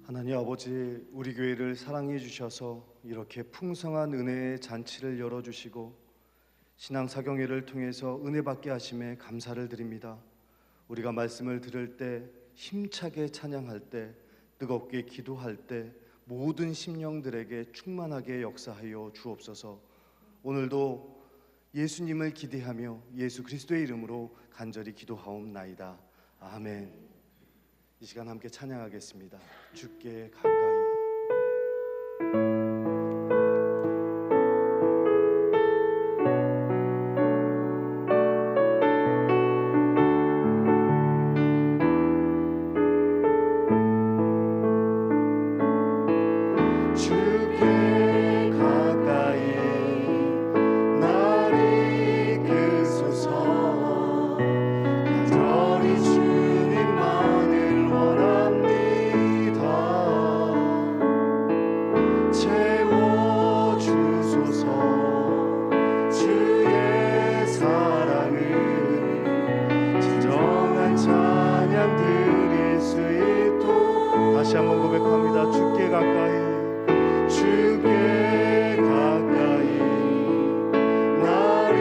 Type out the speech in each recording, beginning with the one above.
하나님 아버지, 우리 교회를 사랑해 주셔서 이렇게 풍성한 은혜의 잔치를 열어주시고 신앙사경회를 통해서 은혜 받게 하심에 감사를 드립니다. 우리가 말씀을 들을 때, 힘차게 찬양할 때, 뜨겁게 기도할 때 모든 심령들에게 충만하게 역사하여 주옵소서. 오늘도 예수님을 기대하며 예수 그리스도의 이름으로 간절히 기도하옵나이다. 아멘. 이 시간 함께 찬양하겠습니다. 주께 가까이. 다시 한번 고백합니다. 주께 가까이, 주께 가까이 날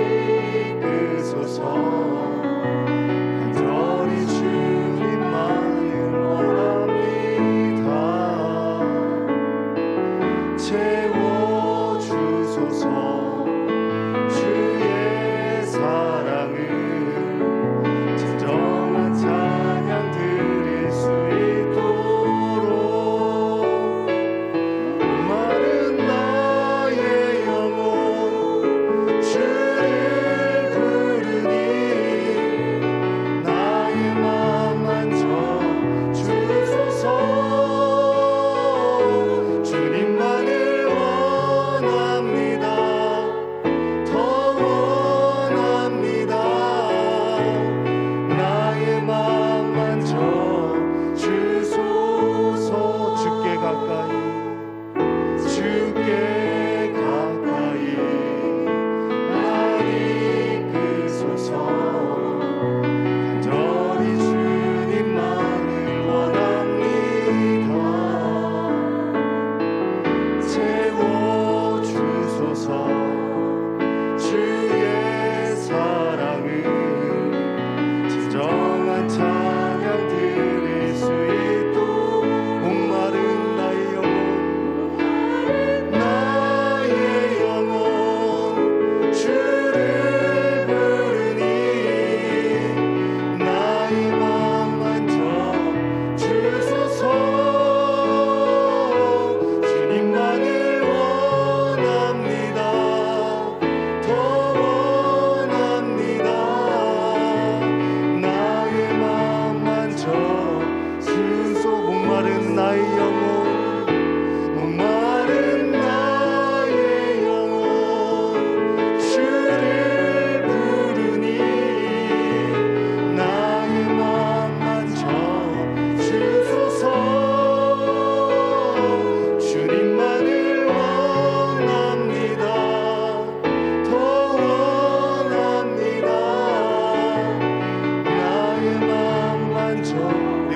이끄소서. 간절히 주님만을 원합니다. 채워주소서. 주의 사랑을 진정한 찬양 드릴 수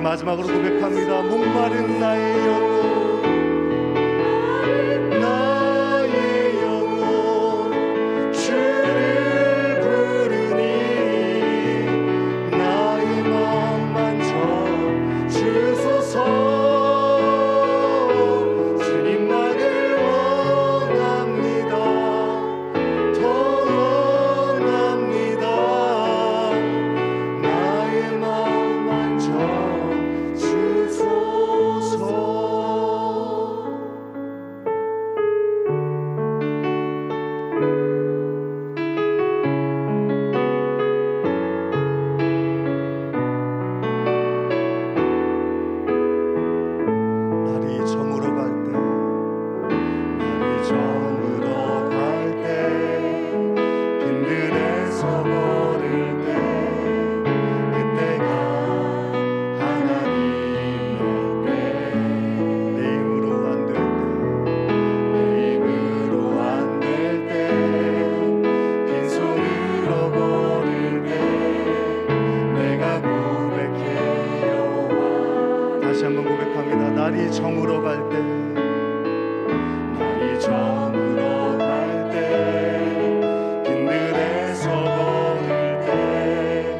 마지막으로 고백합니다. 목마른 나의 영혼, 나의 영혼 주를 부르니 나의 마음 만져 주소서. 주님만을 원합니다. 더 원합니다. 나의 마음 만져 주소서. 날이 저물어 갈 때, 날이 저물어 갈 때, 빈들에서 걸을 때,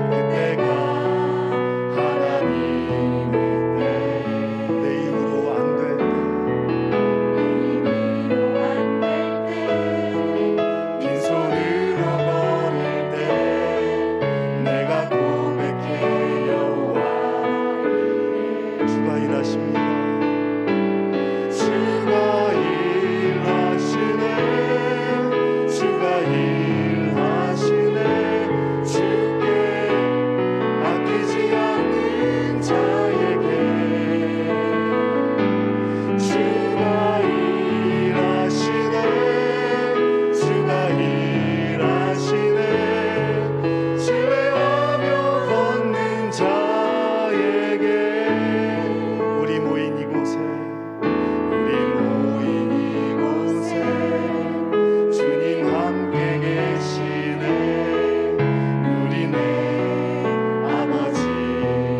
그때가 하나님의 때. 내 힘으로 안 될 때, 빈손으로 걸을 때, 내가 고백해 여호와 주가 일하십니다. 주가 일하시네, 주가 일하시네. 주께 아끼지 않는 자에게 주가 일하시네, 주가 일하시네. 신뢰하며 걷는 자에게. 우리 모인 이곳에, 우리 모인 이곳에 주님 함께 계시네. 누리네 아버지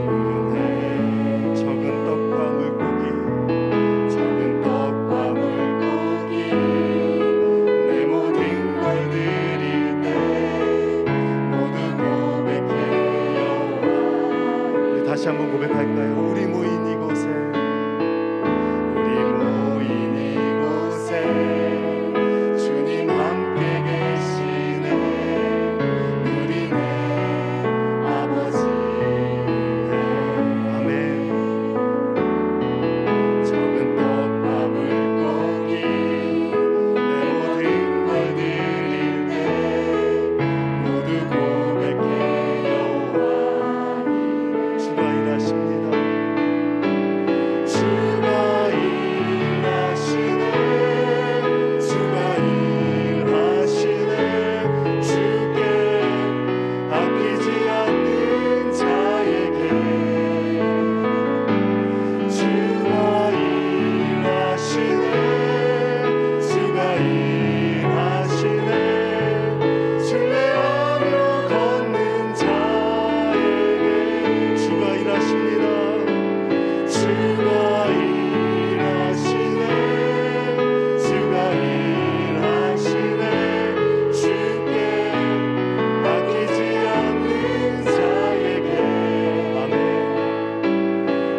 은혜. 적은 떡과 물고기, 적은 떡과 물고기, 내 모든 걸 드릴 때 모두 고백해 여호와. 우리 다시 한번 고백할까요? 우리 모인 이곳에, 우리 모인 이곳에 주님 함께 계시네. 누리네 아버지 은혜. 아멘. 적은 떡과 물고기, 내 모든 걸 드릴 때 모두 고백해 여호와. 주가 일하십니다. 주가 일하시네, 주가 일하시네. 주께 아끼지 않는 자에게 주가 일하시네, 주가 일하시네. 신뢰하며 걷는 자에게 주가 일하십니다. 주가 일하시네, 주가 일하시네. 주께 아끼지 않는 자에게. 아멘.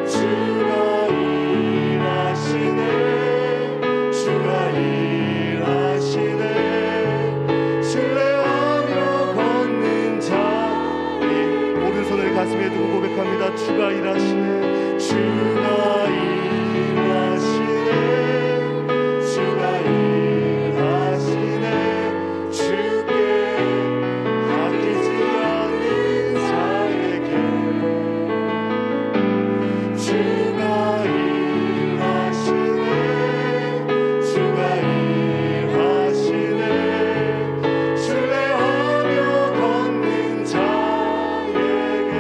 주가 일하시네, 주가 일하시네. 신뢰하며 걷는 자에게. 오른손을 가슴에 두고 고백합니다. 주가 일하시네, 주가 일하시네, 주가 일하시네. 주께 아끼지 않는 자에게 주가 일하시네, 주가 일하시네. 신뢰하며 걷는 자에게.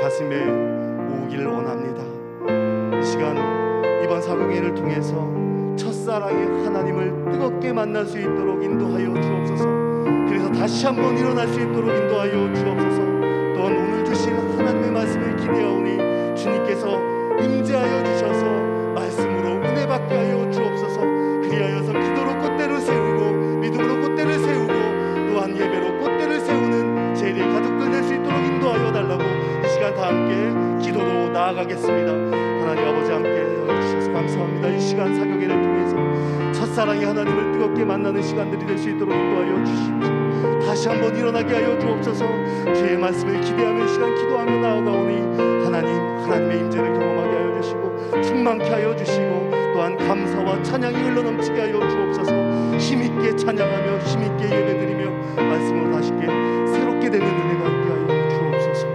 가슴에 모으기를 원합니다. 이 시간 이번 사경회를 통해서 첫사랑의 하나님을 뜨겁게 만날 수 있도록 인도하여 주옵소서. 그래서 다시 한번 일어날 수 있도록 인도하여 주옵소서. 또한 오늘 주실 하나님의 말씀을 기대하오니 주님께서 임재하여 주셔서 말씀으로 은혜 받게 하여 주옵소서. 그리하여서 기도로 꽃대를 세우고 믿음으로 꽃대를 세우고 또한 예배로 꽃대를 세우는 제1의 가족들 될 수 있도록 인도하여 달라고 이 시간 다 함께 기도로 나아가겠습니다. 하나님 아버지 함께 해주셔서 감사합니다. 이 시간 사경회를 통해서 첫사랑의 하나님을 뜨겁게 만나는 시간들이 될 수 있도록 인도하여 주십시오. 다시 한번 일어나게 하여 주옵소서. 주의 말씀을 기대하며 이 시간 기도하며 나아가오니 하나님의 임재를 경험하게 하여 주시고 충만케 하여 주시고 또한 감사와 찬양이 흘러넘치게 하여 주옵소서. 힘있게 찬양하며 힘있게 예배드리며 말씀으로 다시 새롭게 되는 은혜가 있게 하여 주옵소서.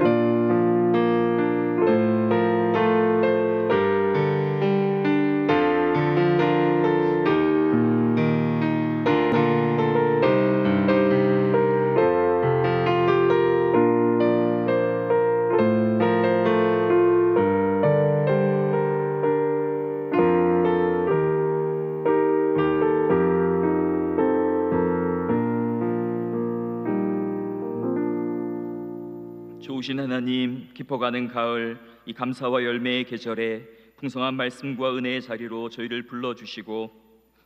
좋으신 하나님, 깊어가는 가을 이 감사와 열매의 계절에 풍성한 말씀과 은혜의 자리로 저희를 불러주시고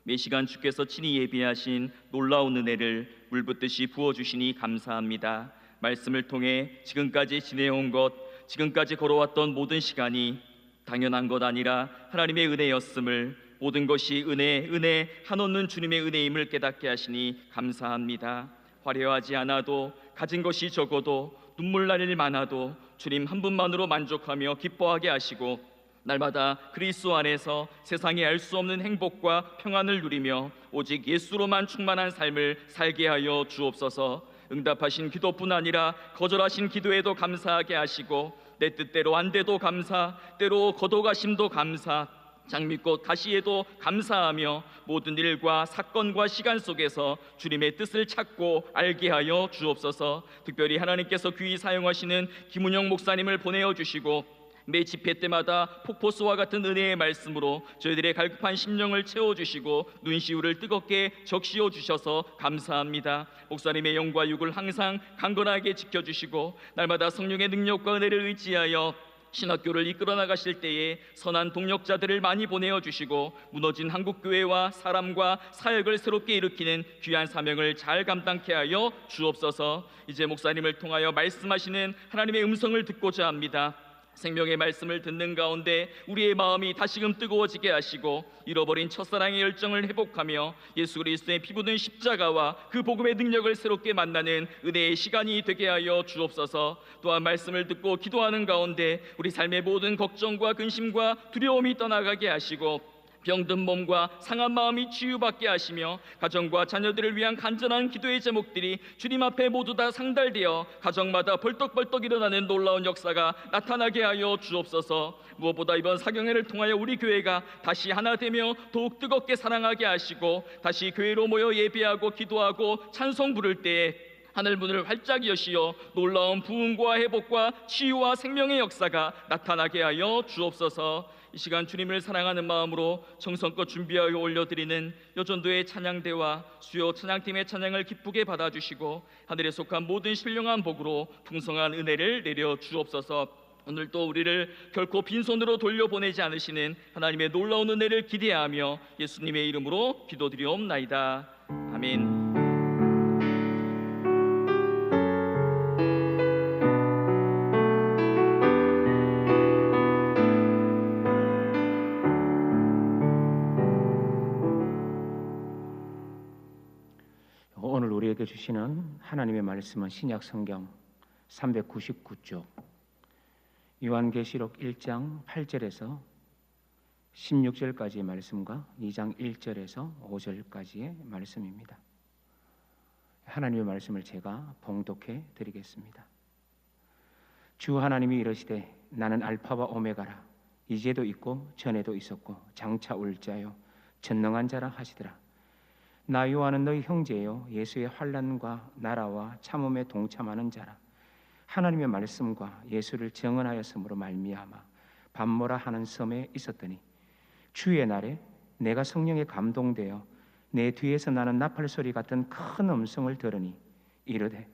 매 시간 주께서 친히 예비하신 놀라운 은혜를 물붓듯이 부어주시니 감사합니다. 말씀을 통해 지금까지 지내온 것, 지금까지 걸어왔던 모든 시간이 당연한 것 아니라 하나님의 은혜였음을, 모든 것이 은혜 한없는 주님의 은혜임을 깨닫게 하시니 감사합니다. 화려하지 않아도, 가진 것이 적어도, 눈물 날 일 많아도 주님 한 분만으로 만족하며 기뻐하게 하시고 날마다 그리스도 안에서 세상에 알 수 없는 행복과 평안을 누리며 오직 예수로만 충만한 삶을 살게 하여 주옵소서. 응답하신 기도뿐 아니라 거절하신 기도에도 감사하게 하시고 내 뜻대로 안 돼도 감사, 때로 거둬가심도 감사, 장미꽃 가시에도 감사하며 모든 일과 사건과 시간 속에서 주님의 뜻을 찾고 알게 하여 주옵소서. 특별히 하나님께서 귀히 사용하시는 김은영 목사님을 보내어 주시고 매 집회 때마다 폭포수와 같은 은혜의 말씀으로 저희들의 갈급한 심령을 채워주시고 눈시울을 뜨겁게 적시어 주셔서 감사합니다. 목사님의 영과 육을 항상 강건하게 지켜주시고 날마다 성령의 능력과 은혜를 의지하여 신학교를 이끌어 나가실 때에 선한 동력자들을 많이 보내어 주시고 무너진 한국교회와 사람과 사역을 새롭게 일으키는 귀한 사명을 잘 감당케 하여 주옵소서. 이제 목사님을 통하여 말씀하시는 하나님의 음성을 듣고자 합니다. 생명의 말씀을 듣는 가운데 우리의 마음이 다시금 뜨거워지게 하시고 잃어버린 첫사랑의 열정을 회복하며 예수 그리스도의 피 묻은 십자가와 그 복음의 능력을 새롭게 만나는 은혜의 시간이 되게 하여 주옵소서. 또한 말씀을 듣고 기도하는 가운데 우리 삶의 모든 걱정과 근심과 두려움이 떠나가게 하시고 병든 몸과 상한 마음이 치유받게 하시며 가정과 자녀들을 위한 간절한 기도의 제목들이 주님 앞에 모두 다 상달되어 가정마다 벌떡벌떡 일어나는 놀라운 역사가 나타나게 하여 주옵소서. 무엇보다 이번 사경회를 통하여 우리 교회가 다시 하나 되며 더욱 뜨겁게 사랑하게 하시고 다시 교회로 모여 예배하고 기도하고 찬송 부를 때에 하늘문을 활짝 여시어 놀라운 부흥과 회복과 치유와 생명의 역사가 나타나게 하여 주옵소서. 이 시간 주님을 사랑하는 마음으로 정성껏 준비하여 올려드리는 여전도의 찬양대와 수요 찬양팀의 찬양을 기쁘게 받아주시고 하늘에 속한 모든 신령한 복으로 풍성한 은혜를 내려 주옵소서. 오늘도 우리를 결코 빈손으로 돌려보내지 않으시는 하나님의 놀라운 은혜를 기대하며 예수님의 이름으로 기도드리옵나이다. 아멘. 오늘 우리에게 주시는 하나님의 말씀은 신약 성경 399쪽 요한계시록 1장 8절에서 16절까지의 말씀과 2장 1절에서 5절까지의 말씀입니다. 하나님의 말씀을 제가 봉독해 드리겠습니다. 주 하나님이 이르시되 나는 알파와 오메가라. 이제도 있고 전에도 있었고 장차 올 자요 전능한 자라 하시더라. 나 요한은 너희 형제요 예수의 환난과 나라와 참음에 동참하는 자라. 하나님의 말씀과 예수를 증언하였으므로 말미암아 밤모라 하는 섬에 있었더니 주의 날에 내가 성령에 감동되어 내 뒤에서 나는 나팔 소리 같은 큰 음성을 들으니 이르되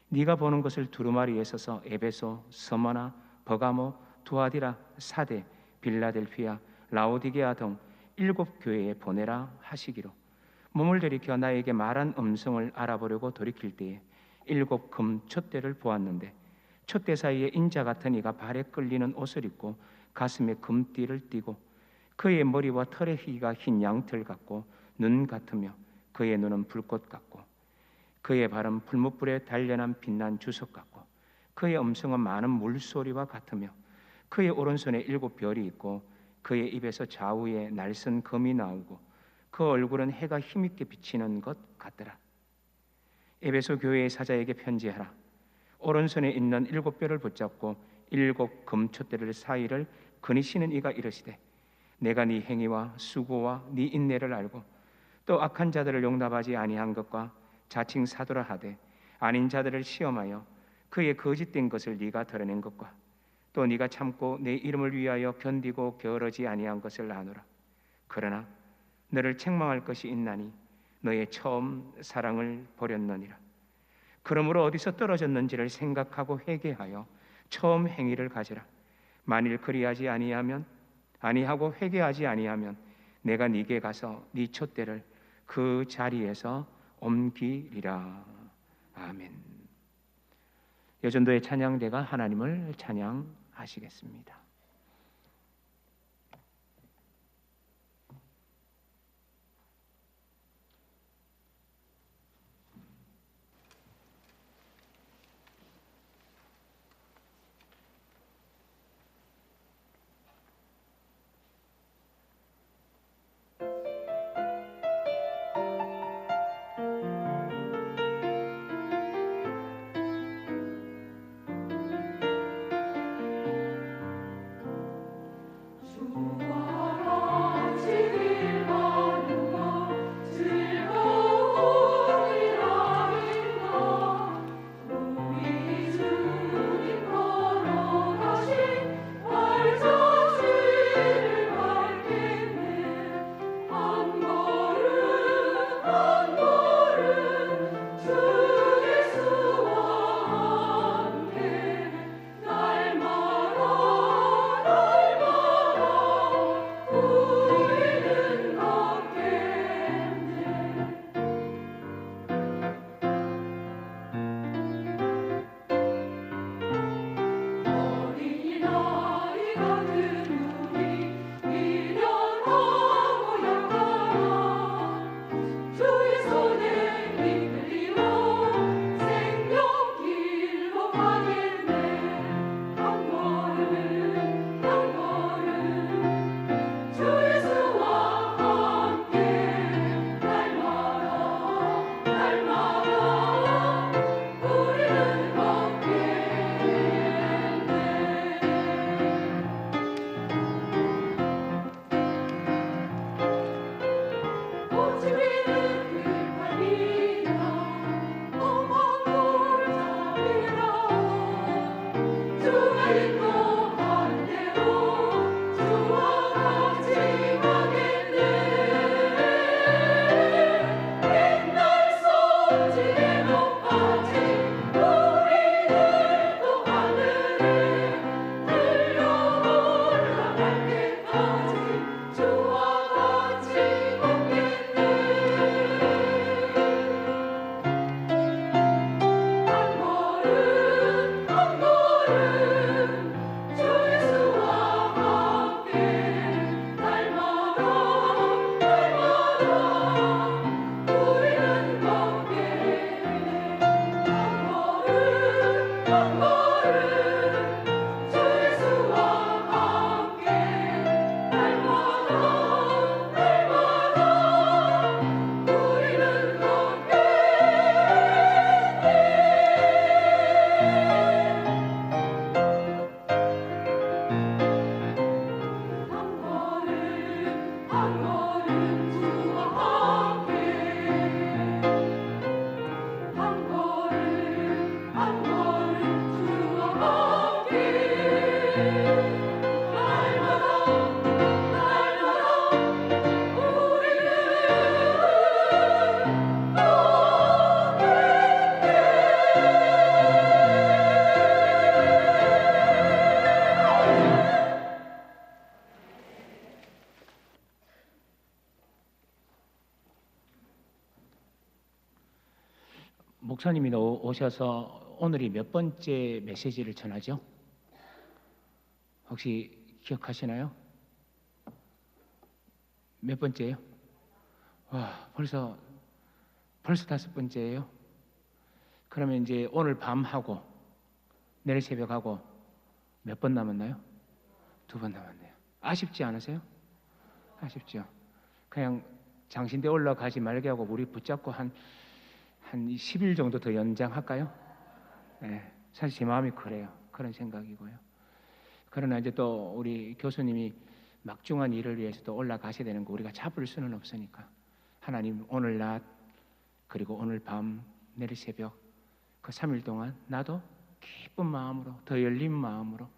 네가 보는 것을 두루마리에 서서 에베소, 서머나, 버가모, 두아디라, 사대, 빌라델피아, 라오디게아 등 7교회에 보내라 하시기로 몸을 들이켜 나에게 말한 음성을 알아보려고 돌이킬 때에 7 금 촛대를 보았는데 촛대 사이에 인자 같은 이가 발에 끌리는 옷을 입고 가슴에 금띠를 띠고 그의 머리와 털의 희가 흰 양털 같고 눈 같으며 그의 눈은 불꽃 같고 그의 발은 풀무불에 단련한 빛난 주석 같고 그의 음성은 많은 물소리와 같으며 그의 오른손에 7 별이 있고 그의 입에서 좌우에 날선 검이 나오고 그 얼굴은 해가 힘있게 비치는 것 같더라. 에베소 교회의 사자에게 편지하라. 오른손에 있는 7 별을 붙잡고 7 금촛대를 사이를 거니시는 이가 이르시되 내가 네 행위와 수고와 네 인내를 알고 또 악한 자들을 용납하지 아니한 것과 자칭 사도라 하되 아닌 자들을 시험하여 그의 거짓된 것을 네가 드러낸 것과 또 네가 참고 내 이름을 위하여 견디고 게으르지 아니한 것을 아노라. 그러나 너를 책망할 것이 있나니 너의 처음 사랑을 버렸느니라. 그러므로 어디서 떨어졌는지를 생각하고 회개하여 처음 행위를 가지라. 만일 그리하지 아니하고 회개하지 아니하면 내가 네게 가서 네 촛대를 그 자리에서 옮기리라. 아멘. 여전도의 찬양대가 하나님을 찬양하시겠습니다. 목사님이 오셔서 오늘이 몇 번째 메시지를 전하죠? 혹시 기억하시나요? 몇 번째예요? 와, 벌써 5번째예요. 그러면 이제 오늘 밤하고 내일 새벽하고 몇 번 남았나요? 2번 남았네요. 아쉽지 않으세요? 아쉽죠. 그냥 장신대 올라가지 말게 하고 우리 붙잡고 한 10일 정도 더 연장할까요? 네, 사실 제 마음이 그래요. 그런 생각이고요. 그러나 이제 또 우리 교수님이 막중한 일을 위해서 또 올라가셔야 되는 거 우리가 잡을 수는 없으니까 하나님 오늘 낮 그리고 오늘 밤 내일 새벽 그 3일 동안 나도 기쁜 마음으로 더 열린 마음으로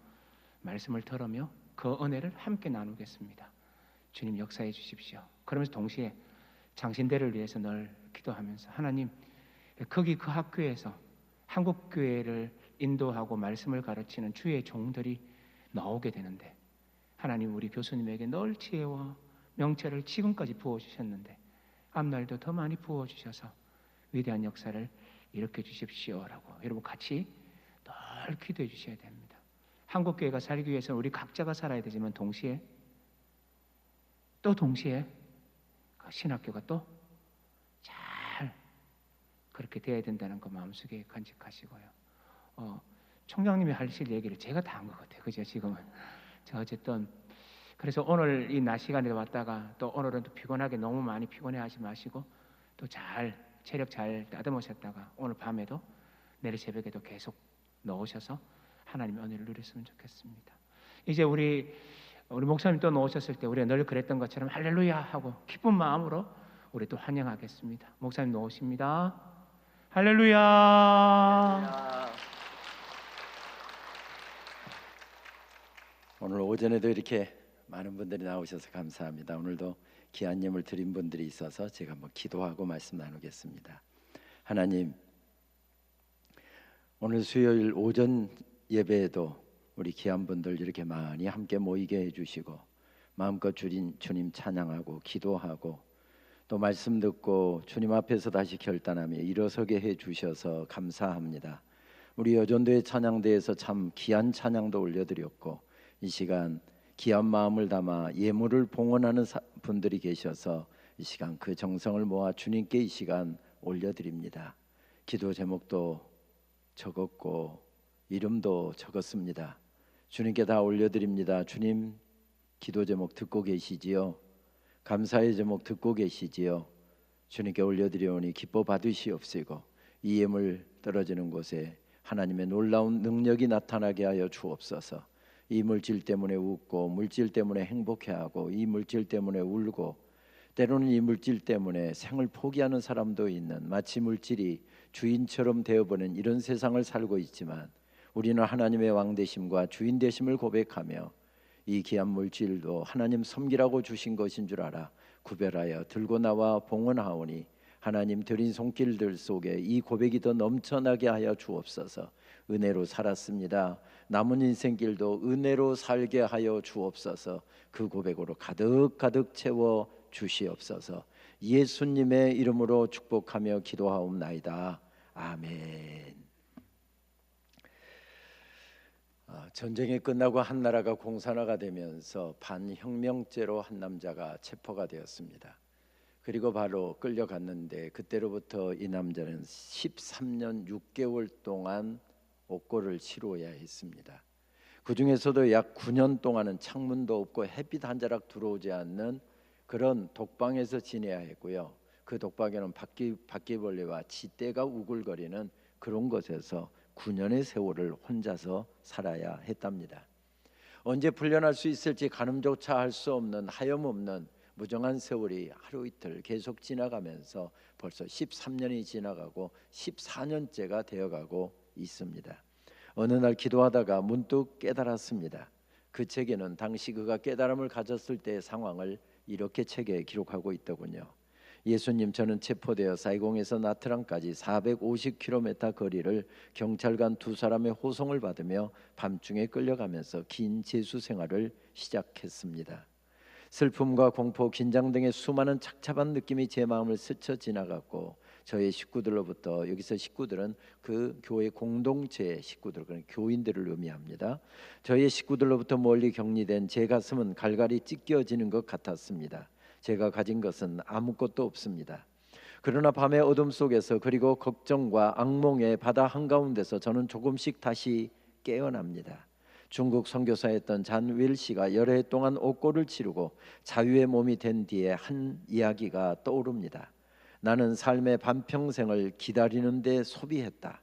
말씀을 들으며 그 은혜를 함께 나누겠습니다. 주님 역사해 주십시오. 그러면서 동시에 장신대를 위해서 늘 기도하면서 하나님 거기 그 학교에서 한국교회를 인도하고 말씀을 가르치는 주의 종들이 나오게 되는데 하나님 우리 교수님에게 늘 지혜와 명철을 지금까지 부어주셨는데 앞날도 더 많이 부어주셔서 위대한 역사를 일으켜 주십시오라고 여러분 같이 늘 기도해 주셔야 됩니다. 한국교회가 살기 위해서는 우리 각자가 살아야 되지만 동시에 그 신학교가 또 잘 그렇게 돼야 된다는 거 마음속에 간직하시고요. 총장님이 하실 얘기를 제가 다 한 것 같아요. 그죠? 지금은 저 어쨌든 그래서 오늘 이 낮 시간에 왔다가 또 오늘은 또 피곤하게 너무 많이 피곤해하지 마시고 또 잘 체력 잘 다듬으셨다가 오늘 밤에도 내일 새벽에도 계속 넣으셔서 하나님의 은혜를 누렸으면 좋겠습니다. 이제 우리 목사님 또 나오셨을 때 우리가 늘 그랬던 것처럼 할렐루야 하고 기쁜 마음으로 우리 또 환영하겠습니다. 목사님 나오십니다. 할렐루야. 오늘 오전에도 이렇게 많은 분들이 나오셔서 감사합니다. 오늘도 귀한 예물 드린 분들이 있어서 제가 한번 기도하고 말씀 나누겠습니다. 하나님, 오늘 수요일 오전 예배에도 우리 귀한 분들 이렇게 많이 함께 모이게 해주시고 마음껏 주님 찬양하고 기도하고 또 말씀 듣고 주님 앞에서 다시 결단하며 일어서게 해주셔서 감사합니다. 우리 여전도의 찬양대에서 참 귀한 찬양도 올려드렸고 이 시간 귀한 마음을 담아 예물을 봉헌하는 분들이 계셔서 이 시간 그 정성을 모아 주님께 이 시간 올려드립니다. 기도 제목도 적었고 이름도 적었습니다. 주님께 다 올려드립니다. 주님 기도 제목 듣고 계시지요? 감사의 제목 듣고 계시지요? 주님께 올려드리오니 기뻐 받으시옵시고 이 예물 떨어지는 곳에 하나님의 놀라운 능력이 나타나게 하여 주옵소서. 이 물질 때문에 웃고 물질 때문에 행복해하고 이 물질 때문에 울고 때로는 이 물질 때문에 생을 포기하는 사람도 있는 마치 물질이 주인처럼 되어버린 이런 세상을 살고 있지만 우리는 하나님의 왕 되심과 주인 되심을 고백하며 이 귀한 물질도 하나님 섬기라고 주신 것인 줄 알아 구별하여 들고 나와 봉헌하오니 하나님 드린 손길들 속에 이 고백이 더 넘쳐나게 하여 주옵소서. 은혜로 살았습니다. 남은 인생길도 은혜로 살게 하여 주옵소서. 그 고백으로 가득 채워 주시옵소서. 예수님의 이름으로 축복하며 기도하옵나이다. 아멘. 전쟁이 끝나고 한 나라가 공산화가 되면서 반혁명죄로 한 남자가 체포가 되었습니다. 그리고 바로 끌려갔는데 그때로부터 이 남자는 13년 6개월 동안 옥고를 치루어야 했습니다. 그 중에서도 약 9년 동안은 창문도 없고 햇빛 한 자락 들어오지 않는 그런 독방에서 지내야 했고요. 그 독방에는 바퀴벌레와 쥐떼가 우글거리는 그런 곳에서 9년의 세월을 혼자서 살아야 했답니다. 언제 풀려날 수 있을지 가늠조차 할 수 없는 하염없는 무정한 세월이 하루 이틀 계속 지나가면서 벌써 13년이 지나가고 14년째가 되어가고 있습니다. 어느 날 기도하다가 문득 깨달았습니다. 그 책에는 당시 그가 깨달음을 가졌을 때의 상황을 이렇게 책에 기록하고 있더군요. 예수님, 저는 체포되어 사이공에서 나트랑까지 450km 거리를 경찰관 2사람의 호송을 받으며 밤중에 끌려가면서 긴 재수 생활을 시작했습니다. 슬픔과 공포, 긴장 등의 수많은 착잡한 느낌이 제 마음을 스쳐 지나갔고 저의 식구들로부터, 여기서 식구들은 그 교회 공동체의 식구들, 그런 교인들을 의미합니다. 저의 식구들로부터 멀리 격리된 제 가슴은 갈갈이 찢겨지는 것 같았습니다. 제가 가진 것은 아무것도 없습니다. 그러나 밤의 어둠 속에서, 그리고 걱정과 악몽의 바다 한가운데서 저는 조금씩 다시 깨어납니다. 중국 선교사였던 잔 윌 씨가 여러 해 동안 옥고를 치르고 자유의 몸이 된 뒤에 한 이야기가 떠오릅니다. 나는 삶의 반평생을 기다리는 데 소비했다.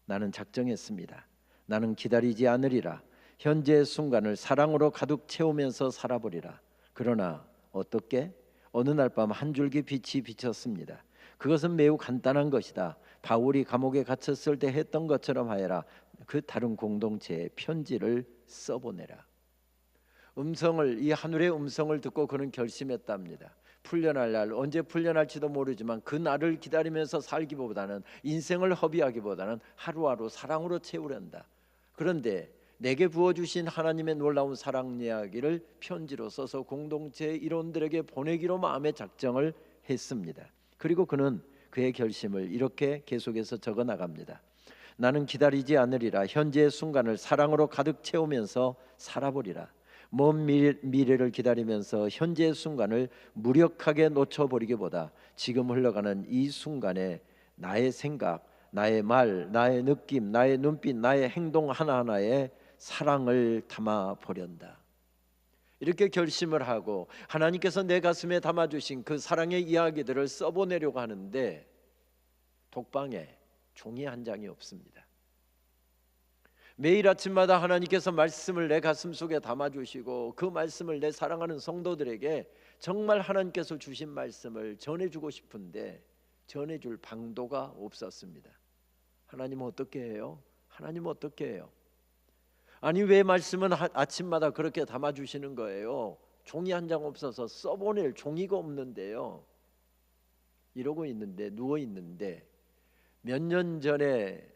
나는 작정했습니다. 나는 기다리지 않으리라. 현재의 순간을 사랑으로 가득 채우면서 살아보리라. 그러나 어떻게? 어느 날 밤 한 줄기 빛이 비쳤습니다. 그것은 매우 간단한 것이다. 바울이 감옥에 갇혔을 때 했던 것처럼 하여라. 그 다른 공동체에 편지를 써보내라. 이 하늘의 음성을 듣고 그는 결심했답니다. 풀려날 날, 언제 풀려날지도 모르지만 그 날을 기다리면서 살기보다는, 인생을 허비하기보다는 하루하루 사랑으로 채우련다. 그런데 내게 부어주신 하나님의 놀라운 사랑 이야기를 편지로 써서 공동체의 일원들에게 보내기로 마음의 작정을 했습니다. 그리고 그는 그의 결심을 이렇게 계속해서 적어 나갑니다. 나는 기다리지 않으리라. 현재의 순간을 사랑으로 가득 채우면서 살아보리라. 먼 미래를 기다리면서 현재의 순간을 무력하게 놓쳐버리기보다 지금 흘러가는 이 순간에 나의 생각, 나의 말, 나의 느낌, 나의 눈빛, 나의 행동 하나하나에 사랑을 담아 보련다. 이렇게 결심을 하고 하나님께서 내 가슴에 담아주신 그 사랑의 이야기들을 써보내려고 하는데 독방에 종이 한 장이 없습니다. 매일 아침마다 하나님께서 말씀을 내 가슴 속에 담아주시고 그 말씀을 내 사랑하는 성도들에게 정말 하나님께서 주신 말씀을 전해주고 싶은데 전해줄 방도가 없었습니다. 하나님은 어떻게 해요? 하나님은 어떻게 해요? 아니 왜 말씀은 아침마다 그렇게 담아주시는 거예요? 종이 한 장 없어서 써보낼 종이가 없는데요. 이러고 있는데, 누워 있는데 몇 년 전에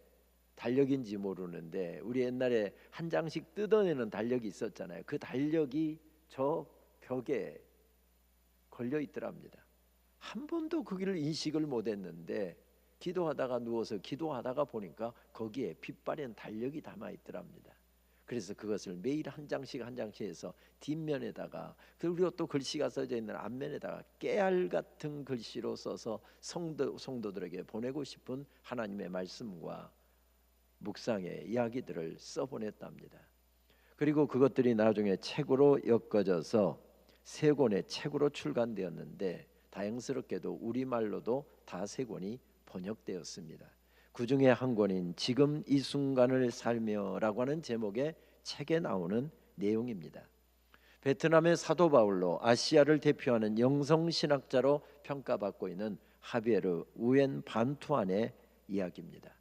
달력인지 모르는데 우리 옛날에 한 장씩 뜯어내는 달력이 있었잖아요. 그 달력이 저 벽에 걸려 있더랍니다. 한 번도 거기를 인식을 못했는데 기도하다가 누워서 기도하다가 보니까 거기에 빛바랜 달력이 담아 있더랍니다. 그래서 그것을 매일 한 장씩 해서 뒷면에다가, 그리고 또 글씨가 써져 있는 앞면에다가 깨알 같은 글씨로 써서 성도들에게 보내고 싶은 하나님의 말씀과 묵상의 이야기들을 써보냈답니다. 그리고 그것들이 나중에 책으로 엮어져서 3권의 책으로 출간되었는데 다행스럽게도 우리말로도 다 3권이 번역되었습니다. 그 중에 한 권인 지금 이 순간을 살며라고 하는 제목의 책에 나오는 내용입니다. 베트남의 사도 바울로 아시아를 대표하는 영성신학자로 평가받고 있는 하비에르 우엔 반투안의 이야기입니다.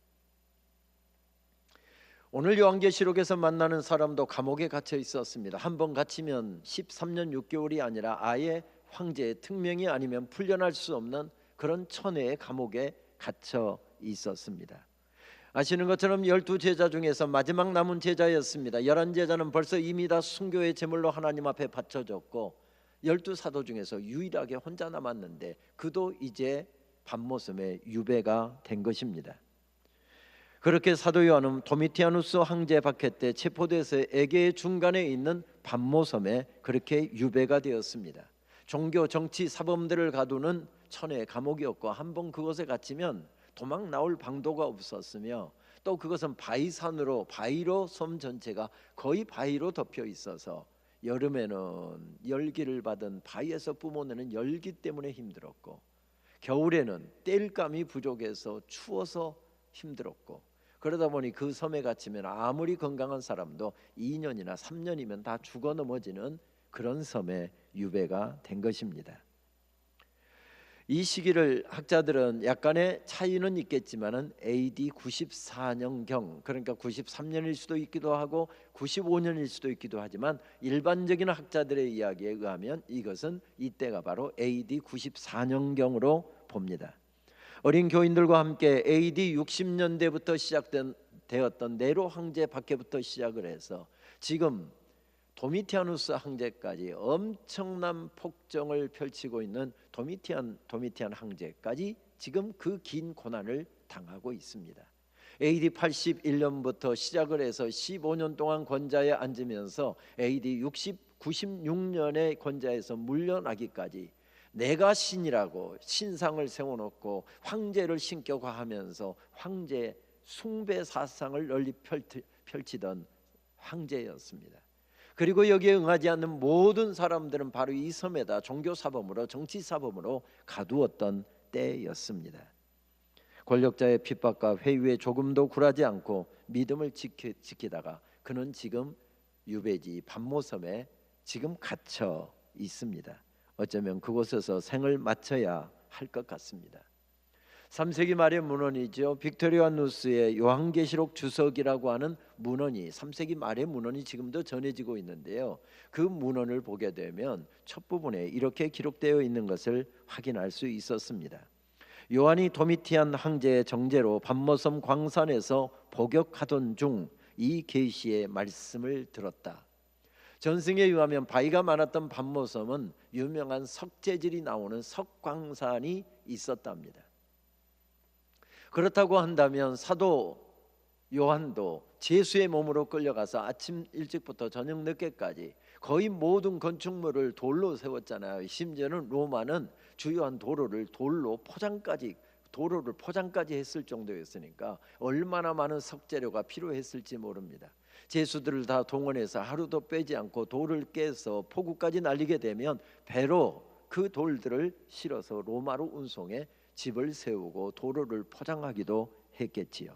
오늘 요한계시록에서 만나는 사람도 감옥에 갇혀 있었습니다. 한번 갇히면 13년 6개월이 아니라 아예 황제의 특명이 아니면 풀려날 수 없는 그런 천혜의 감옥에 갇혀 있었습니다. 아시는 것처럼 12제자 중에서 마지막 남은 제자였습니다. 11제자는 벌써 이미 다 순교의 제물로 하나님 앞에 바쳐졌고 12사도 중에서 유일하게 혼자 남았는데 그도 이제 밤모섬의 유배가 된 것입니다. 그렇게 사도 요한은 도미티아누스 황제 박해 때 체포돼서 에게의 중간에 있는 밤모섬에 그렇게 유배가 되었습니다. 종교, 정치, 사범들을 가두는 천의 감옥이었고 한번 그곳에 갇히면 도망 나올 방도가 없었으며 또 그것은 바위산으로, 바위로 섬 전체가 거의 바위로 덮여 있어서 여름에는 열기를 받은 바위에서 뿜어내는 열기 때문에 힘들었고 겨울에는 땔감이 부족해서 추워서 힘들었고 그러다 보니 그 섬에 갇히면 아무리 건강한 사람도 2년이나 3년이면 다 죽어 넘어지는 그런 섬에 유배가 된 것입니다. 이 시기를 학자들은 약간의 차이는 있겠지만은 AD 94년경, 그러니까 93년일 수도 있기도 하고 95년일 수도 있기도 하지만 일반적인 학자들의 이야기에 의하면 이것은 이때가 바로 AD 94년경으로 봅니다. 어린 교인들과 함께 AD 60년대부터 시작되었던 네로 황제 박해부터 시작을 해서 지금 도미티아누스 황제까지 엄청난 폭정을 펼치고 있는 도미티안 황제까지 지금 그 긴 고난을 당하고 있습니다. AD 81년부터 시작을 해서 15년 동안 권좌에 앉으면서 AD 96년에 권좌에서 물러나기까지 내가 신이라고 신상을 세워놓고 황제를 신격화하면서 황제 숭배 사상을 널리 펼치던 황제였습니다. 그리고 여기에 응하지 않는 모든 사람들은 바로 이 섬에다 종교사범으로 정치사범으로 가두었던 때였습니다. 권력자의 핍박과 회유에 조금도 굴하지 않고 믿음을 지키다가 그는 지금 유배지 반모섬에 지금 갇혀 있습니다. 어쩌면 그곳에서 생을 마쳐야 할 것 같습니다. 3세기 말의 문헌이죠. 빅토리아 누스의 요한계시록 주석이라고 하는 문헌이 3세기 말의 문헌이 지금도 전해지고 있는데요. 그 문헌을 보게 되면 첫 부분에 이렇게 기록되어 있는 것을 확인할 수 있었습니다. 요한이 도미티안 황제의 정제로 반모섬 광산에서 복역하던 중 이 계시의 말씀을 들었다. 전승에 의하면 바위가 많았던 반모섬은 유명한 석재질이 나오는 석광산이 있었답니다. 그렇다고 한다면 사도 요한도 제수의 몸으로 끌려가서 아침 일찍부터 저녁 늦게까지 거의 모든 건축물을 돌로 세웠잖아요. 심지어는 로마는 주요한 도로를 포장까지 했을 정도였으니까 얼마나 많은 석재료가 필요했을지 모릅니다. 제수들을 다 동원해서 하루도 빼지 않고 돌을 깨서 포구까지 날리게 되면 배로 그 돌들을 실어서 로마로 운송해 집을 세우고 도로를 포장하기도 했겠지요.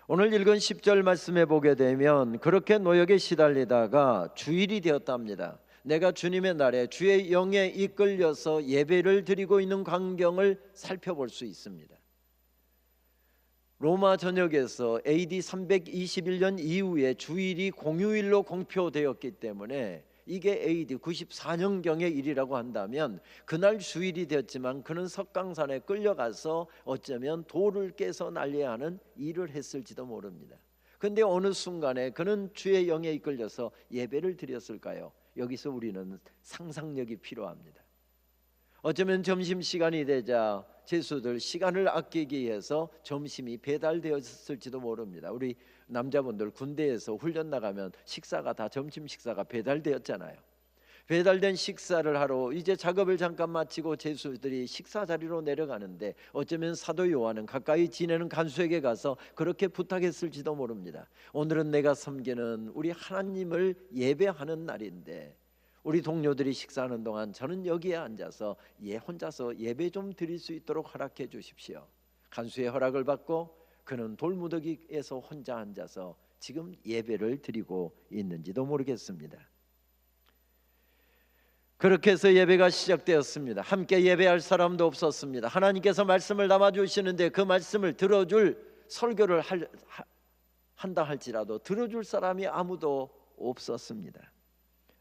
오늘 읽은 10절 말씀에 보게 되면 그렇게 노역에 시달리다가 주일이 되었답니다. 내가 주님의 날에 주의 영에 이끌려서 예배를 드리고 있는 광경을 살펴볼 수 있습니다. 로마 전역에서 AD 321년 이후에 주일이 공휴일로 공표되었기 때문에 이게 AD 94년경의 일이라고 한다면 그날 주일이 되었지만 그는 석강산에 끌려가서 어쩌면 돌을 깨서 날려야 하는 일을 했을지도 모릅니다. 그런데 어느 순간에 그는 주의 영에 이끌려서 예배를 드렸을까요? 여기서 우리는 상상력이 필요합니다. 어쩌면 점심시간이 되자 제수들 시간을 아끼기 위해서 점심이 배달되었을지도 모릅니다. 우리 남자분들 군대에서 훈련 나가면 식사가 다 점심 식사가 배달되었잖아요. 배달된 식사를 하러 이제 작업을 잠깐 마치고 제수들이 식사 자리로 내려가는데 어쩌면 사도 요한은 가까이 지내는 간수에게 가서 그렇게 부탁했을지도 모릅니다. 오늘은 내가 섬기는 우리 하나님을 예배하는 날인데 우리 동료들이 식사하는 동안 저는 여기에 앉아서 혼자서 예배 좀 드릴 수 있도록 허락해 주십시오. 간수의 허락을 받고 그는 돌무더기에서 혼자 앉아서 지금 예배를 드리고 있는지도 모르겠습니다. 그렇게 해서 예배가 시작되었습니다. 함께 예배할 사람도 없었습니다. 하나님께서 말씀을 담아주시는데 그 말씀을 들어줄 설교를 한다 할지라도 들어줄 사람이 아무도 없었습니다.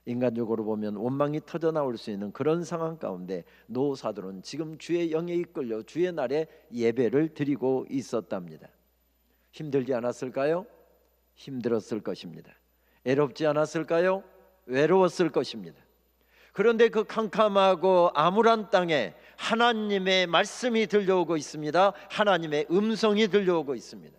인간적으로 보면 원망이 터져 나올 수 있는 그런 상황 가운데 노사들은 지금 주의 영에 이끌려 주의 날에 예배를 드리고 있었답니다. 힘들지 않았을까요? 힘들었을 것입니다. 애롭지 않았을까요? 외로웠을 것입니다. 그런데 그 캄캄하고 암울한 땅에 하나님의 말씀이 들려오고 있습니다. 하나님의 음성이 들려오고 있습니다.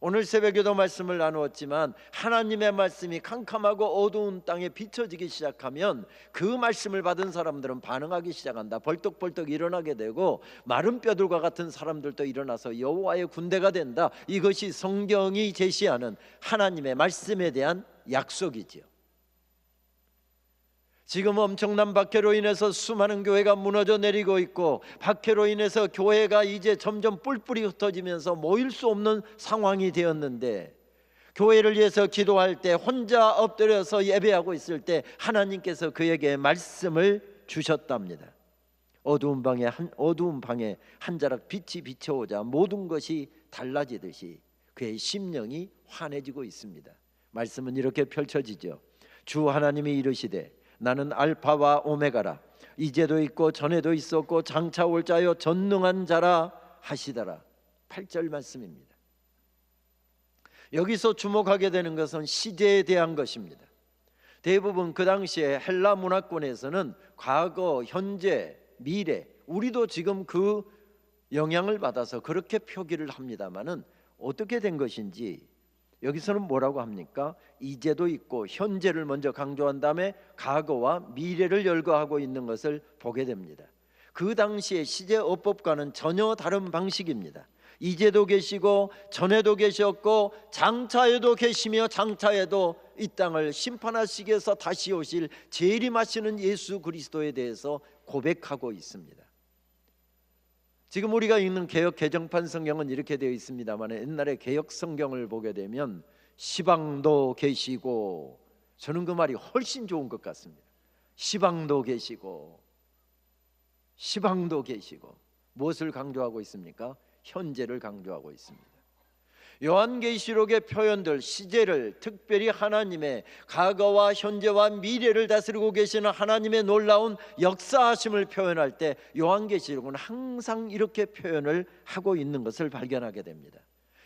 오늘 새벽에도 말씀을 나누었지만 하나님의 말씀이 캄캄하고 어두운 땅에 비춰지기 시작하면 그 말씀을 받은 사람들은 반응하기 시작한다. 벌떡벌떡 일어나게 되고 마른 뼈들과 같은 사람들도 일어나서 여호와의 군대가 된다. 이것이 성경이 제시하는 하나님의 말씀에 대한 약속이지요. 지금 엄청난 박해로 인해서 수많은 교회가 무너져 내리고 있고 박해로 인해서 교회가 이제 점점 뿔뿔이 흩어지면서 모일 수 없는 상황이 되었는데 교회를 위해서 기도할 때 혼자 엎드려서 예배하고 있을 때 하나님께서 그에게 말씀을 주셨답니다. 어두운 방에 한 자락 빛이 비춰오자 모든 것이 달라지듯이 그의 심령이 환해지고 있습니다. 말씀은 이렇게 펼쳐지죠. 주 하나님이 이르시되 나는 알파와 오메가라 이제도 있고 전에도 있었고 장차 올 자여 전능한 자라 하시더라. 8절 말씀입니다. 여기서 주목하게 되는 것은 시제에 대한 것입니다. 대부분 그 당시에 헬라 문화권에서는 과거, 현재, 미래 우리도 지금 그 영향을 받아서 그렇게 표기를 합니다마는 어떻게 된 것인지 여기서는 뭐라고 합니까? 이제도 있고 현재를 먼저 강조한 다음에 과거와 미래를 열거하고 있는 것을 보게 됩니다. 그 당시의 시제어법과는 전혀 다른 방식입니다. 이제도 계시고 전에도 계셨고 장차에도 계시며 장차에도 이 땅을 심판하시기 위해서 다시 오실 재림하시는 예수 그리스도에 대해서 고백하고 있습니다. 지금 우리가 읽는 개역 개정판 성경은 이렇게 되어 있습니다만 옛날에 개역 성경을 보게 되면 시방도 계시고, 저는 그 말이 훨씬 좋은 것 같습니다. 시방도 계시고 무엇을 강조하고 있습니까? 현재를 강조하고 있습니다. 요한계시록의 표현들, 시제를 특별히 하나님의 과거와 현재와 미래를 다스리고 계시는 하나님의 놀라운 역사하심을 표현할 때 요한계시록은 항상 이렇게 표현을 하고 있는 것을 발견하게 됩니다.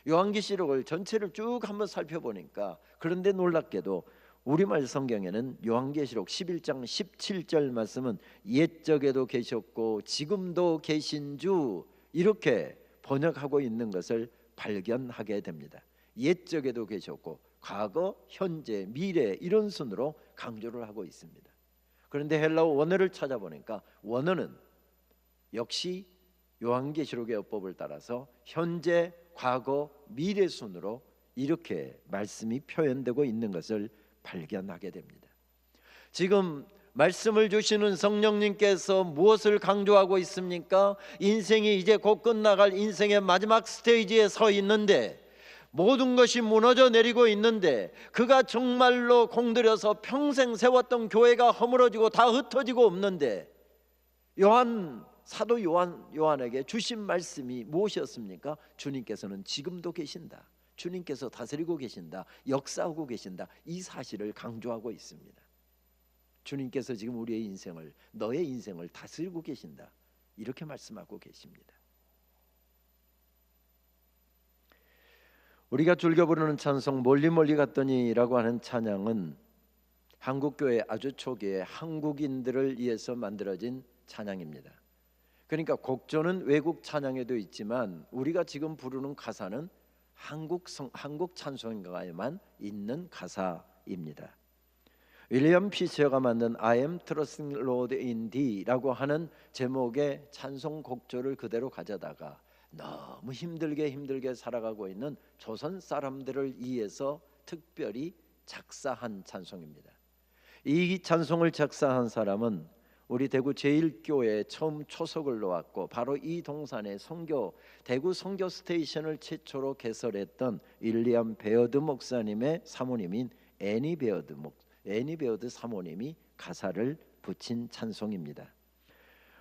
요한계시록을 전체를 쭉 한번 살펴보니까, 그런데 놀랍게도 우리말 성경에는 요한계시록 11장 17절 말씀은 옛적에도 계셨고 지금도 계신 주, 이렇게 번역하고 있는 것을 발견하게 됩니다. 옛적에도 계셨고 과거, 현재, 미래, 이런 순으로 강조를 하고 있습니다. 그런데 헬라어 원어를 찾아보니까 원어는 역시 요한계시록의 어법을 따라서 현재, 과거, 미래 순으로 이렇게 말씀이 표현되고 있는 것을 발견하게 됩니다. 지금 말씀을 주시는 성령님께서 무엇을 강조하고 있습니까? 인생이 이제 곧 끝나갈 인생의 마지막 스테이지에 서 있는데, 모든 것이 무너져 내리고 있는데, 그가 정말로 공들여서 평생 세웠던 교회가 허물어지고 다 흩어지고 없는데, 사도 요한에게 주신 말씀이 무엇이었습니까? 주님께서는 지금도 계신다, 주님께서 다스리고 계신다, 역사하고 계신다, 이 사실을 강조하고 있습니다. 주님께서 지금 우리의 인생을, 너의 인생을 다스리고 계신다, 이렇게 말씀하고 계십니다. 우리가 즐겨 부르는 찬송 멀리 멀리 갔더니라고 하는 찬양은 한국교회 아주 초기에 한국인들을 위해서 만들어진 찬양입니다. 그러니까 곡조는 외국 찬양에도 있지만 우리가 지금 부르는 가사는 한국 찬송가에만 있는 가사입니다. 윌리엄 피처가 만든 I am trusting Lord in Thee라고 하는 제목의 찬송 곡조를 그대로 가져다가 너무 힘들게 살아가고 있는 조선 사람들을 위해서 특별히 작사한 찬송입니다. 이 찬송을 작사한 사람은 우리 대구 제1교회에 처음 초석을 놓았고 바로 이 동산에 대구 선교 스테이션을 최초로 개설했던 윌리엄 베어드 목사님의 사모님인 애니 베어드 사모님이 가사를 붙인 찬송입니다.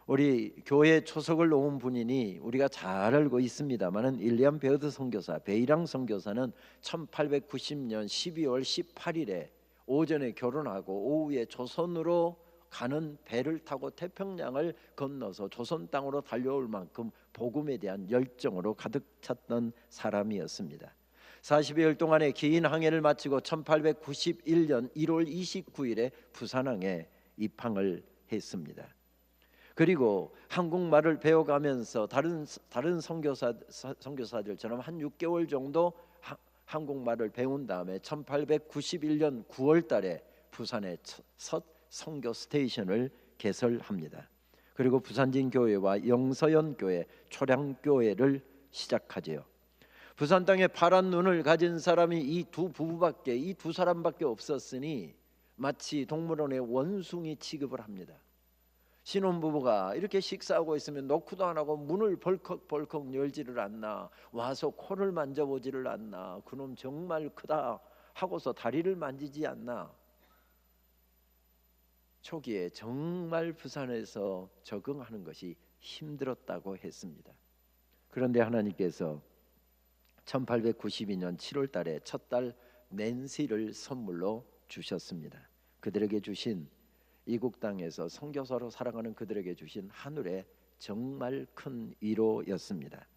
우리 교회 초석을 놓은 분이니 우리가 잘 알고 있습니다만은 윌리엄 베어드 선교사, 베이랑 선교사는 1890년 12월 18일에 오전에 결혼하고 오후에 조선으로 가는 배를 타고 태평양을 건너서 조선 땅으로 달려올 만큼 복음에 대한 열정으로 가득 찼던 사람이었습니다. 40여일 동안의 긴 항해를 마치고 1891년 1월 29일에 부산항에 입항을 했습니다. 그리고 한국말을 배워가면서 다른 선교사들처럼 한 6개월 정도 한국말을 배운 다음에 1891년 9월 달에 부산에 첫 선교 스테이션을 개설합니다. 그리고 부산진 교회와 영서연 교회, 초량교회를 시작하지요. 부산 땅에 파란 눈을 가진 사람이 이 두 사람밖에 없었으니 마치 동물원의 원숭이 취급을 합니다. 신혼부부가 이렇게 식사하고 있으면 노크도 안 하고 문을 벌컥벌컥 열지를 않나, 와서 코를 만져보지를 않나, 그놈 정말 크다 하고서 다리를 만지지 않나. 초기에 정말 부산에서 적응하는 것이 힘들었다고 했습니다. 그런데 하나님께서 1892년 7월 달에 첫 딸 낸시를 선물로 주셨습니다. 그들에게 주신, 이국 땅에서 선교사로 살아가는 그들에게 주신 하늘의 정말 큰 위로였습니다.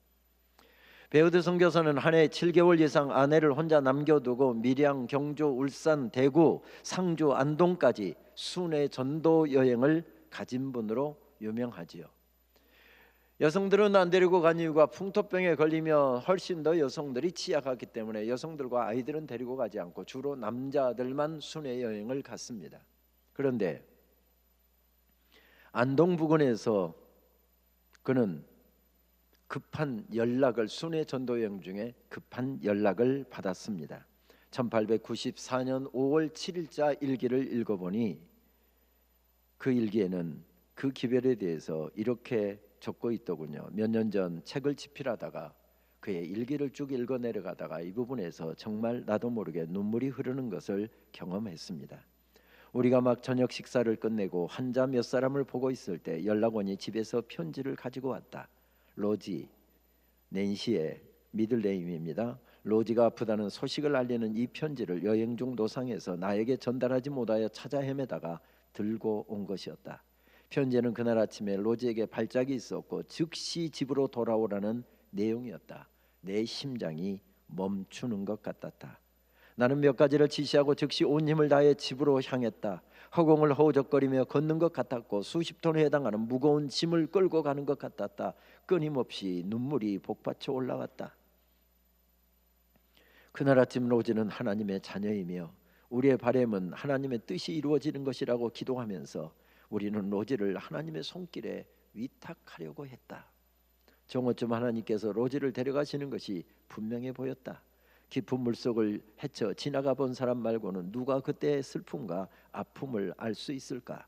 베어드 선교사는 한 해 7개월 이상 아내를 혼자 남겨두고 밀양, 경주, 울산, 대구, 상주, 안동까지 순회 전도 여행을 가진 분으로 유명하지요. 여성들은 안 데리고 간 이유가 풍토병에 걸리면 훨씬 더 여성들이 취약하기 때문에 여성들과 아이들은 데리고 가지 않고 주로 남자들만 순회 여행을 갔습니다. 그런데 안동 부근에서 그는 급한 연락을, 순회 전도 여행 중에 급한 연락을 받았습니다. 1894년 5월 7일자 일기를 읽어보니 그 일기에는 그 기별에 대해서 이렇게 적고 있더군요. 몇 년 전 책을 집필하다가 그의 일기를 쭉 읽어 내려가다가 이 부분에서 정말 나도 모르게 눈물이 흐르는 것을 경험했습니다. 우리가 막 저녁 식사를 끝내고 환자 몇 사람을 보고 있을 때 연락원이 집에서 편지를 가지고 왔다. 로지, 낸시의 미들네임입니다. 로지가 아프다는 소식을 알리는 이 편지를 여행 중 노상에서 나에게 전달하지 못하여 찾아 헤매다가 들고 온 것이었다. 편지에는 그날 아침에 로지에게 발작이 있었고 즉시 집으로 돌아오라는 내용이었다. 내 심장이 멈추는 것 같았다. 나는 몇 가지를 지시하고 즉시 온 힘을 다해 집으로 향했다. 허공을 허우적거리며 걷는 것 같았고 수십 톤에 해당하는 무거운 짐을 끌고 가는 것 같았다. 끊임없이 눈물이 복받쳐 올라왔다. 그날 아침 로지는 하나님의 자녀이며 우리의 바람은 하나님의 뜻이 이루어지는 것이라고 기도하면서 우리는 로지를 하나님의 손길에 위탁하려고 했다. 정오쯤 하나님께서 로지를 데려가시는 것이 분명해 보였다. 깊은 물속을 헤쳐 지나가 본 사람 말고는 누가 그때의 슬픔과 아픔을 알 수 있을까?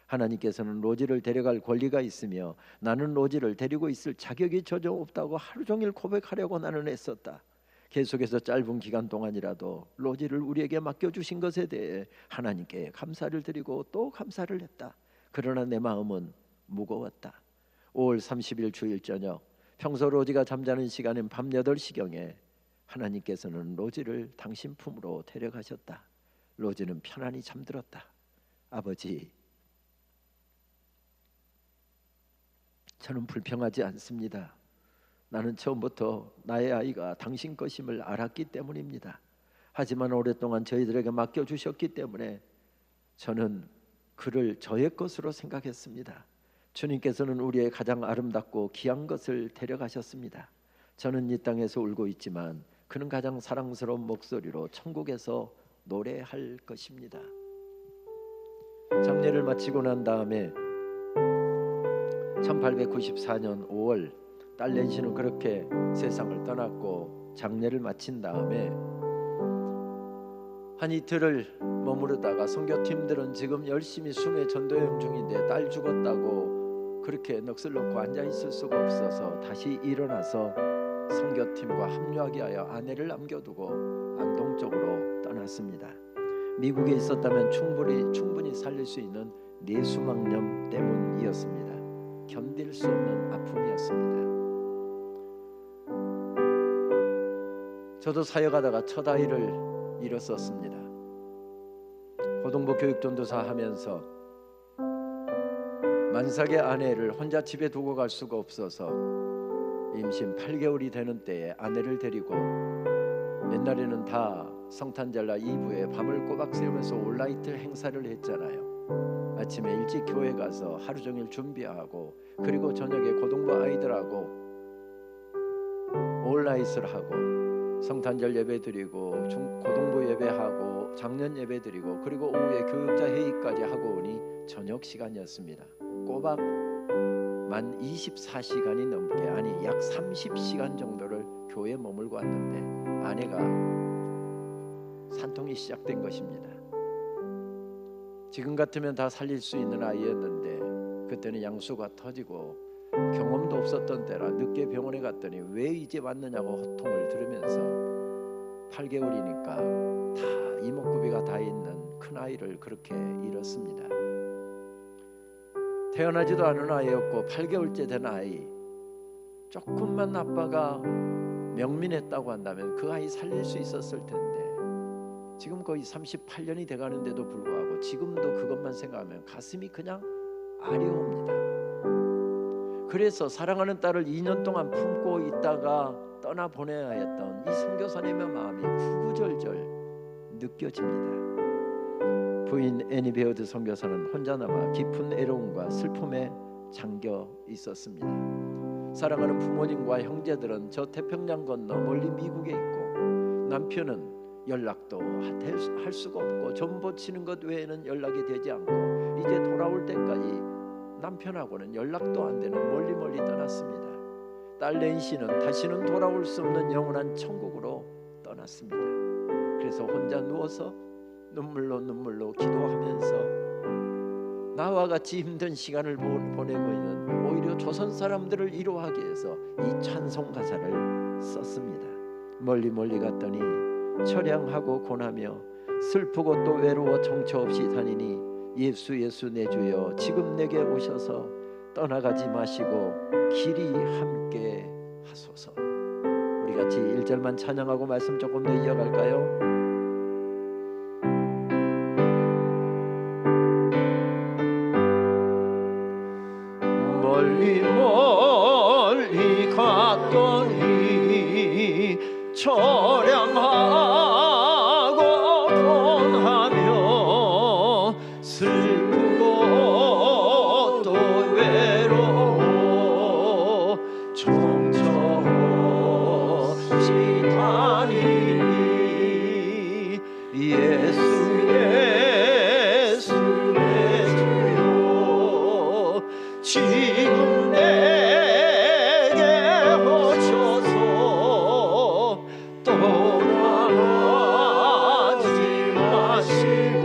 하나님께서는 로지를 데려갈 권리가 있으며 나는 로지를 데리고 있을 자격이 전혀 없다고 하루 종일 고백하려고 나는 애썼다. 계속해서 짧은 기간 동안이라도 로지를 우리에게 맡겨주신 것에 대해 하나님께 감사를 드리고 또 감사를 했다. 그러나 내 마음은 무거웠다. 5월 30일 주일 저녁, 평소 로지가 잠자는 시간인 밤 8시경에 하나님께서는 로지를 당신 품으로 데려가셨다. 로지는 편안히 잠들었다. 아버지, 저는 불평하지 않습니다. 나는 처음부터 나의 아이가 당신 것임을 알았기 때문입니다. 하지만 오랫동안 저희들에게 맡겨주셨기 때문에 저는 그를 저의 것으로 생각했습니다. 주님께서는 우리의 가장 아름답고 귀한 것을 데려가셨습니다. 저는 이 땅에서 울고 있지만 그는 가장 사랑스러운 목소리로 천국에서 노래할 것입니다. 장례를 마치고 난 다음에 1894년 5월 딸 낸시는 그렇게 세상을 떠났고 장례를 마친 다음에 한 이틀을 머무르다가 선교팀들은 지금 열심히 순회 전도여행 중인데 딸 죽었다고 그렇게 넋을 놓고 앉아 있을 수가 없어서 다시 일어나서 선교팀과 합류하기 위하여 아내를 남겨두고 안동 쪽으로 떠났습니다. 미국에 있었다면 충분히 살릴 수 있는 뇌수막염 때문이었습니다. 견딜 수 없는 아픔이었습니다. 저도 사역하다가 첫 아이를 잃었었습니다. 고등부 교육전도사 하면서 만삭의 아내를 혼자 집에 두고 갈 수가 없어서 임신 8개월이 되는 때에 아내를 데리고 옛날에는 다 성탄절날 이브에 밤을 꼬박 새우면서 올라이트 행사를 했잖아요. 아침에 일찍 교회 가서 하루 종일 준비하고 그리고 저녁에 고등부 아이들하고 올라이트를 하고 성탄절 예배 드리고 고등부 예배하고 작년 예배 드리고 그리고 오후에 교육자 회의까지 하고 오니 저녁 시간이었습니다. 꼬박 만 24시간이 넘게 아니 약 30시간 정도를 교회에 머물고 왔는데 아내가 산통이 시작된 것입니다. 지금 같으면 다 살릴 수 있는 아이였는데 그때는 양수가 터지고 경험도 없었던 때라 늦게 병원에 갔더니 왜 이제 왔느냐고 호통을 들으면서 8개월이니까 다 이목구비가 다 있는 큰 아이를 그렇게 잃었습니다. 태어나지도 않은 아이였고 8개월째 된 아이, 조금만 아빠가 명민했다고 한다면 그 아이 살릴 수 있었을 텐데 지금 거의 38년이 돼가는데도 불구하고 지금도 그것만 생각하면 가슴이 그냥 아려옵니다. 그래서 사랑하는 딸을 2년 동안 품고 있다가 떠나보내야 했던 이 선교사님의 마음이 구구절절 느껴집니다. 부인 애니 베어드 선교사는 혼자 남아 깊은 애로움과 슬픔에 잠겨 있었습니다. 사랑하는 부모님과 형제들은 저 태평양 건너 멀리 미국에 있고, 남편은 연락도 할 수가 없고 전보 치는 것 외에는 연락이 되지 않고, 이제 돌아올 때까지 남편하고는 연락도 안 되는 멀리 떠났습니다. 딸 낸시는 다시는 돌아올 수 없는 영원한 천국으로 떠났습니다. 그래서 혼자 누워서 눈물로 기도하면서 나와 같이 힘든 시간을 보내고 있는 오히려 조선 사람들을 위로하기 위해서 이 찬송 가사를 썼습니다. 멀리 갔더니 처량하고 고나며 슬프고 또 외로워 정처 없이 다니니 예수 내 주여 지금 내게 오셔서 떠나가지 마시고 길이 함께 하소서. 우리 같이 1절만 찬양하고 말씀 조금 더 이어갈까요? 멀리 갔더니 처량하고 고나며 슬프고 또 외로워 정처 없이 다니니 예수 내 주여 지금 내게 오셔서 떠나가지 마시고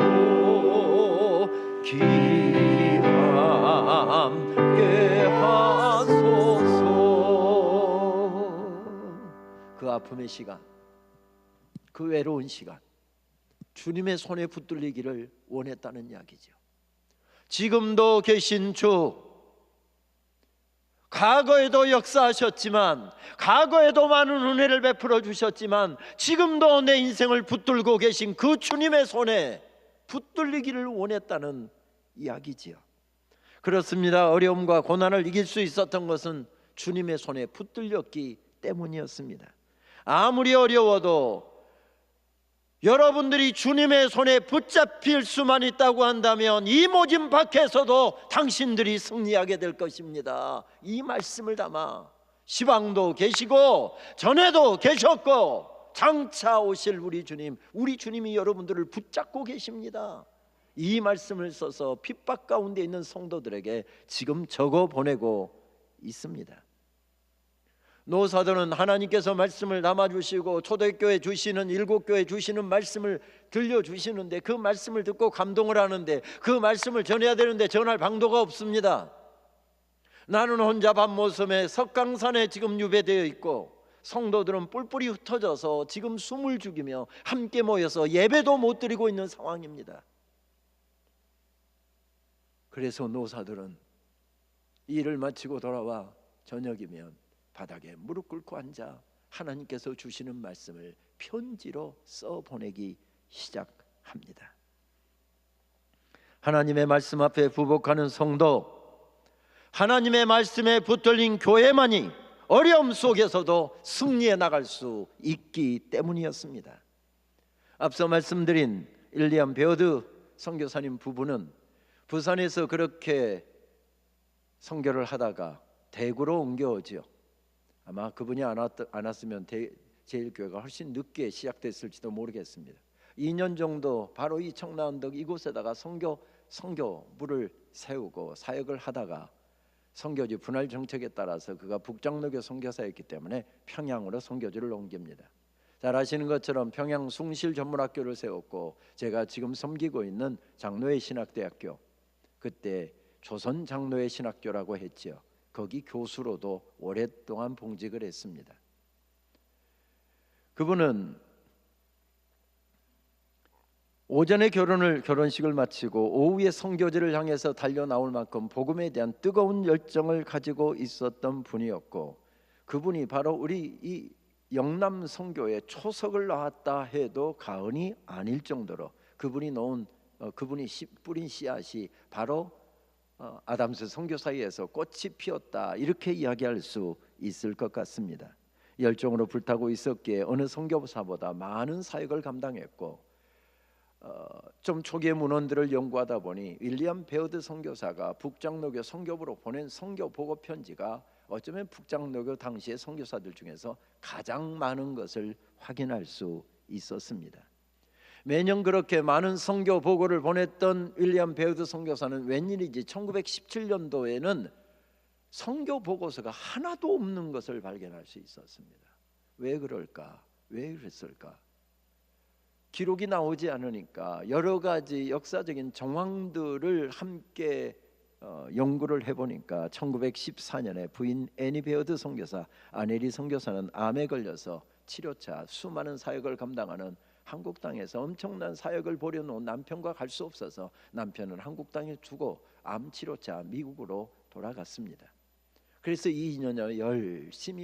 길이 함께 하소서. 그 아픔의 시간, 그 외로운 시간, 주님의 손에 붙들리기를 원했다는 이야기죠. 지금도 계신 주, 과거에도 역사하셨지만, 과거에도 많은 은혜를 베풀어 주셨지만, 지금도 내 인생을 붙들고 계신 그 주님의 손에 붙들리기를 원했다는 이야기지요. 그렇습니다. 어려움과 고난을 이길 수 있었던 것은 주님의 손에 붙들렸기 때문이었습니다. 아무리 어려워도 여러분들이 주님의 손에 붙잡힐 수만 있다고 한다면 이 모진 밖에서도 당신들이 승리하게 될 것입니다. 이 말씀을 담아 시방도 계시고 전에도 계셨고 장차 오실 우리 주님이 여러분들을 붙잡고 계십니다. 이 말씀을 써서 핍박 가운데 있는 성도들에게 지금 적어 보내고 있습니다. 노사들은 하나님께서 말씀을 담아주시고 초대교회 주시는, 일곱교회 주시는 말씀을 들려주시는데, 그 말씀을 듣고 감동을 하는데, 그 말씀을 전해야 되는데 전할 방도가 없습니다. 나는 혼자 밤모섬에 석강산에 지금 유배되어 있고, 성도들은 뿔뿔이 흩어져서 지금 숨을 죽이며 함께 모여서 예배도 못 드리고 있는 상황입니다. 그래서 노사들은 일을 마치고 돌아와 저녁이면 바닥에 무릎 꿇고 앉아 하나님께서 주시는 말씀을 편지로 써 보내기 시작합니다. 하나님의 말씀 앞에 부복하는 성도, 하나님의 말씀에 붙들린 교회만이 어려움 속에서도 승리해 나갈 수 있기 때문이었습니다. 앞서 말씀드린 윌리엄 베어드 선교사님 부부는 부산에서 그렇게 선교를 하다가 대구로 옮겨오죠. 아마 그분이 안 왔으면 제일교회가 훨씬 늦게 시작됐을지도 모르겠습니다. 2년 정도 바로 이 청라언덕 이곳에다가 선교부를 세우고 사역을 하다가 선교지 분할 정책에 따라서 그가 북장로교 선교사였기 때문에 평양으로 선교지를 옮깁니다. 잘 아시는 것처럼 평양 숭실 전문학교를 세웠고, 제가 지금 섬기고 있는 장로회 신학대학교, 그때 조선 장로회 신학교라고 했죠. 거기 교수로도 오랫동안 봉직을 했습니다. 그분은 오전에 결혼식을 마치고 오후에 선교지를 향해서 달려 나올 만큼 복음에 대한 뜨거운 열정을 가지고 있었던 분이었고, 그분이 바로 우리 이 영남 선교에 초석을 놨다 해도 과언이 아닐 정도로 그분이 뿌린 씨앗이 바로 아담스 선교사회에서 꽃이 피었다, 이렇게 이야기할 수 있을 것 같습니다. 열정으로 불타고 있었기에 어느 선교사보다 많은 사역을 감당했고, 좀 초기의 문헌들을 연구하다 보니 윌리엄 베어드 선교사가 북장로교 선교부로 보낸 선교 보고 편지가 어쩌면 북장로교 당시의 선교사들 중에서 가장 많은 것을 확인할 수 있었습니다. 매년 그렇게 많은 선교 보고를 보냈던 윌리엄 베어드 선교사는 웬일인지 1917년도에는 선교 보고서가 하나도 없는 것을 발견할 수 있었습니다. 왜 그럴까? 왜 그랬을까? 기록이 나오지 않으니까 여러 가지 역사적인 정황들을 함께 연구를 해보니까 1914년에 부인 애니 베어드 선교사, 아네리 선교사는 암에 걸려서 치료차 수많은 사역을 감당하는 한국 땅에서 엄청난 사역을 벌여놓은 남편과 갈 수 없어서 남편은 한국 땅에 두고 암 치료차 미국으로 돌아갔습니다. 그래서 2년여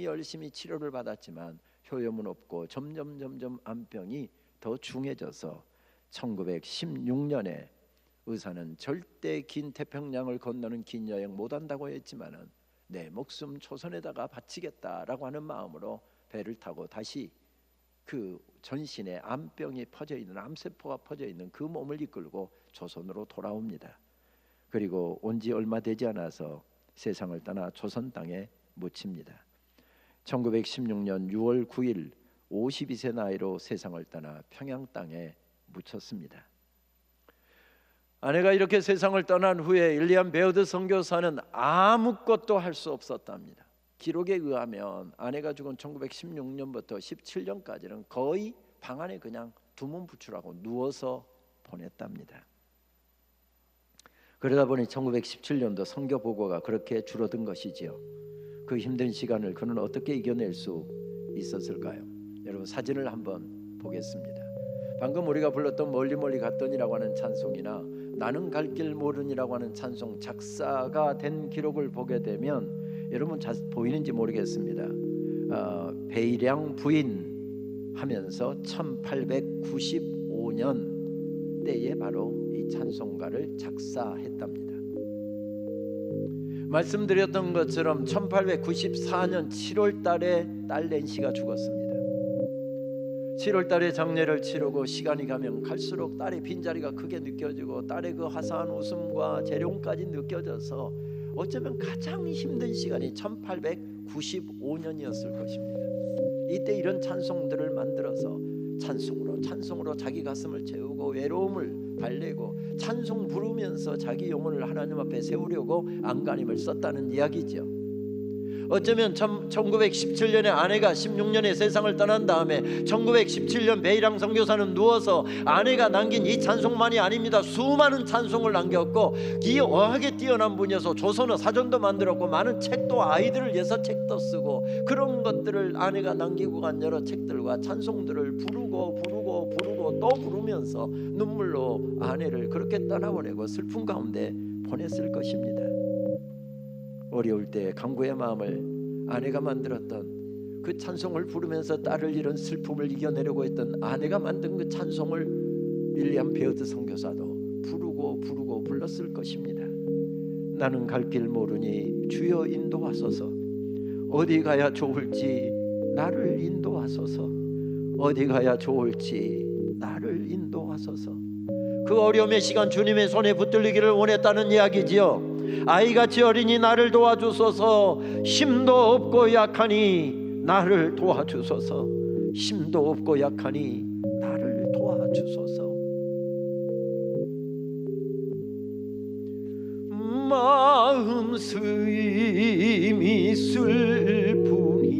열심히 치료를 받았지만 효험은 없고 점점 암병이 더 중해져서 1916년에 의사는 절대 긴 태평양을 건너는 긴 여행 못한다고 했지만은 내 목숨 조선에다가 바치겠다라고 하는 마음으로 배를 타고 다시 그 전신에 암병이 퍼져 있는 암세포가 퍼져 있는 그 몸을 이끌고 조선으로 돌아옵니다. 그리고 온 지 얼마 되지 않아서 세상을 떠나 조선 땅에 묻힙니다. 1916년 6월 9일 52세 나이로 세상을 떠나 평양 땅에 묻혔습니다. 아내가 이렇게 세상을 떠난 후에 윌리엄 베어드 선교사는 아무것도 할 수 없었답니다. 기록에 의하면 아내가 죽은 1916년부터 17년까지는 거의 방 안에 그냥 두문 부출하고 누워서 보냈답니다. 그러다 보니 1917년도 선교 보고가 그렇게 줄어든 것이지요. 그 힘든 시간을 그는 어떻게 이겨낼 수 있었을까요? 여러분 사진을 한번 보겠습니다. 방금 우리가 불렀던 멀리 갔더니라고 하는 찬송이나 나는 갈 길 모르니라고 하는 찬송 작사가 된 기록을 보게 되면 여러분 보이는지 모르겠습니다. 베이량 부인 하면서 1895년 때에 바로 이 찬송가를 작사했답니다. 말씀드렸던 것처럼 1894년 7월 달에 딸 낸시가 죽었습니다. 7월 달에 장례를 치르고 시간이 가면 갈수록 딸의 빈자리가 크게 느껴지고 딸의 그 화사한 웃음과 재롱까지 느껴져서 어쩌면 가장 힘든 시간이 1895년이었을 것입니다. 이때 이런 찬송들을 만들어서 찬송으로 자기 가슴을 채우고 외로움을 달래고 찬송 부르면서 자기 영혼을 하나님 앞에 세우려고 안간힘을 썼다는 이야기죠. 어쩌면 1917년에 아내가 16년에 세상을 떠난 다음에 1917년 베이랑 선교사는 누워서 아내가 남긴 이 찬송만이 아닙니다. 수많은 찬송을 남겼고 이 어학에 뛰어난 분이어서 조선어 사전도 만들었고 많은 책도 아이들을 위해서 책도 쓰고 그런 것들을 아내가 남기고 간 여러 책들과 찬송들을 부르고 또 부르면서 눈물로 아내를 그렇게 떠나보내고 슬픔 가운데 보냈을 것입니다. 어려울 때 간구의 마음을 아내가 만들었던 그 찬송을 부르면서 딸을 잃은 슬픔을 이겨내려고 했던 아내가 만든 그 찬송을 윌리엄 베어드 선교사도 부르고 불렀을 것입니다. 나는 갈 길 모르니 주여 인도하소서. 어디 가야 좋을지 나를 인도하소서. 어디 가야 좋을지 나를 인도하소서. 그 어려움의 시간 주님의 손에 붙들리기를 원했다는 이야기지요. 아이같이 어린이 나를 도와주소서. 힘도 없고 약하니 나를 도와주소서. 힘도 없고 약하니 나를 도와주소서. 마음 쓰임이 슬프니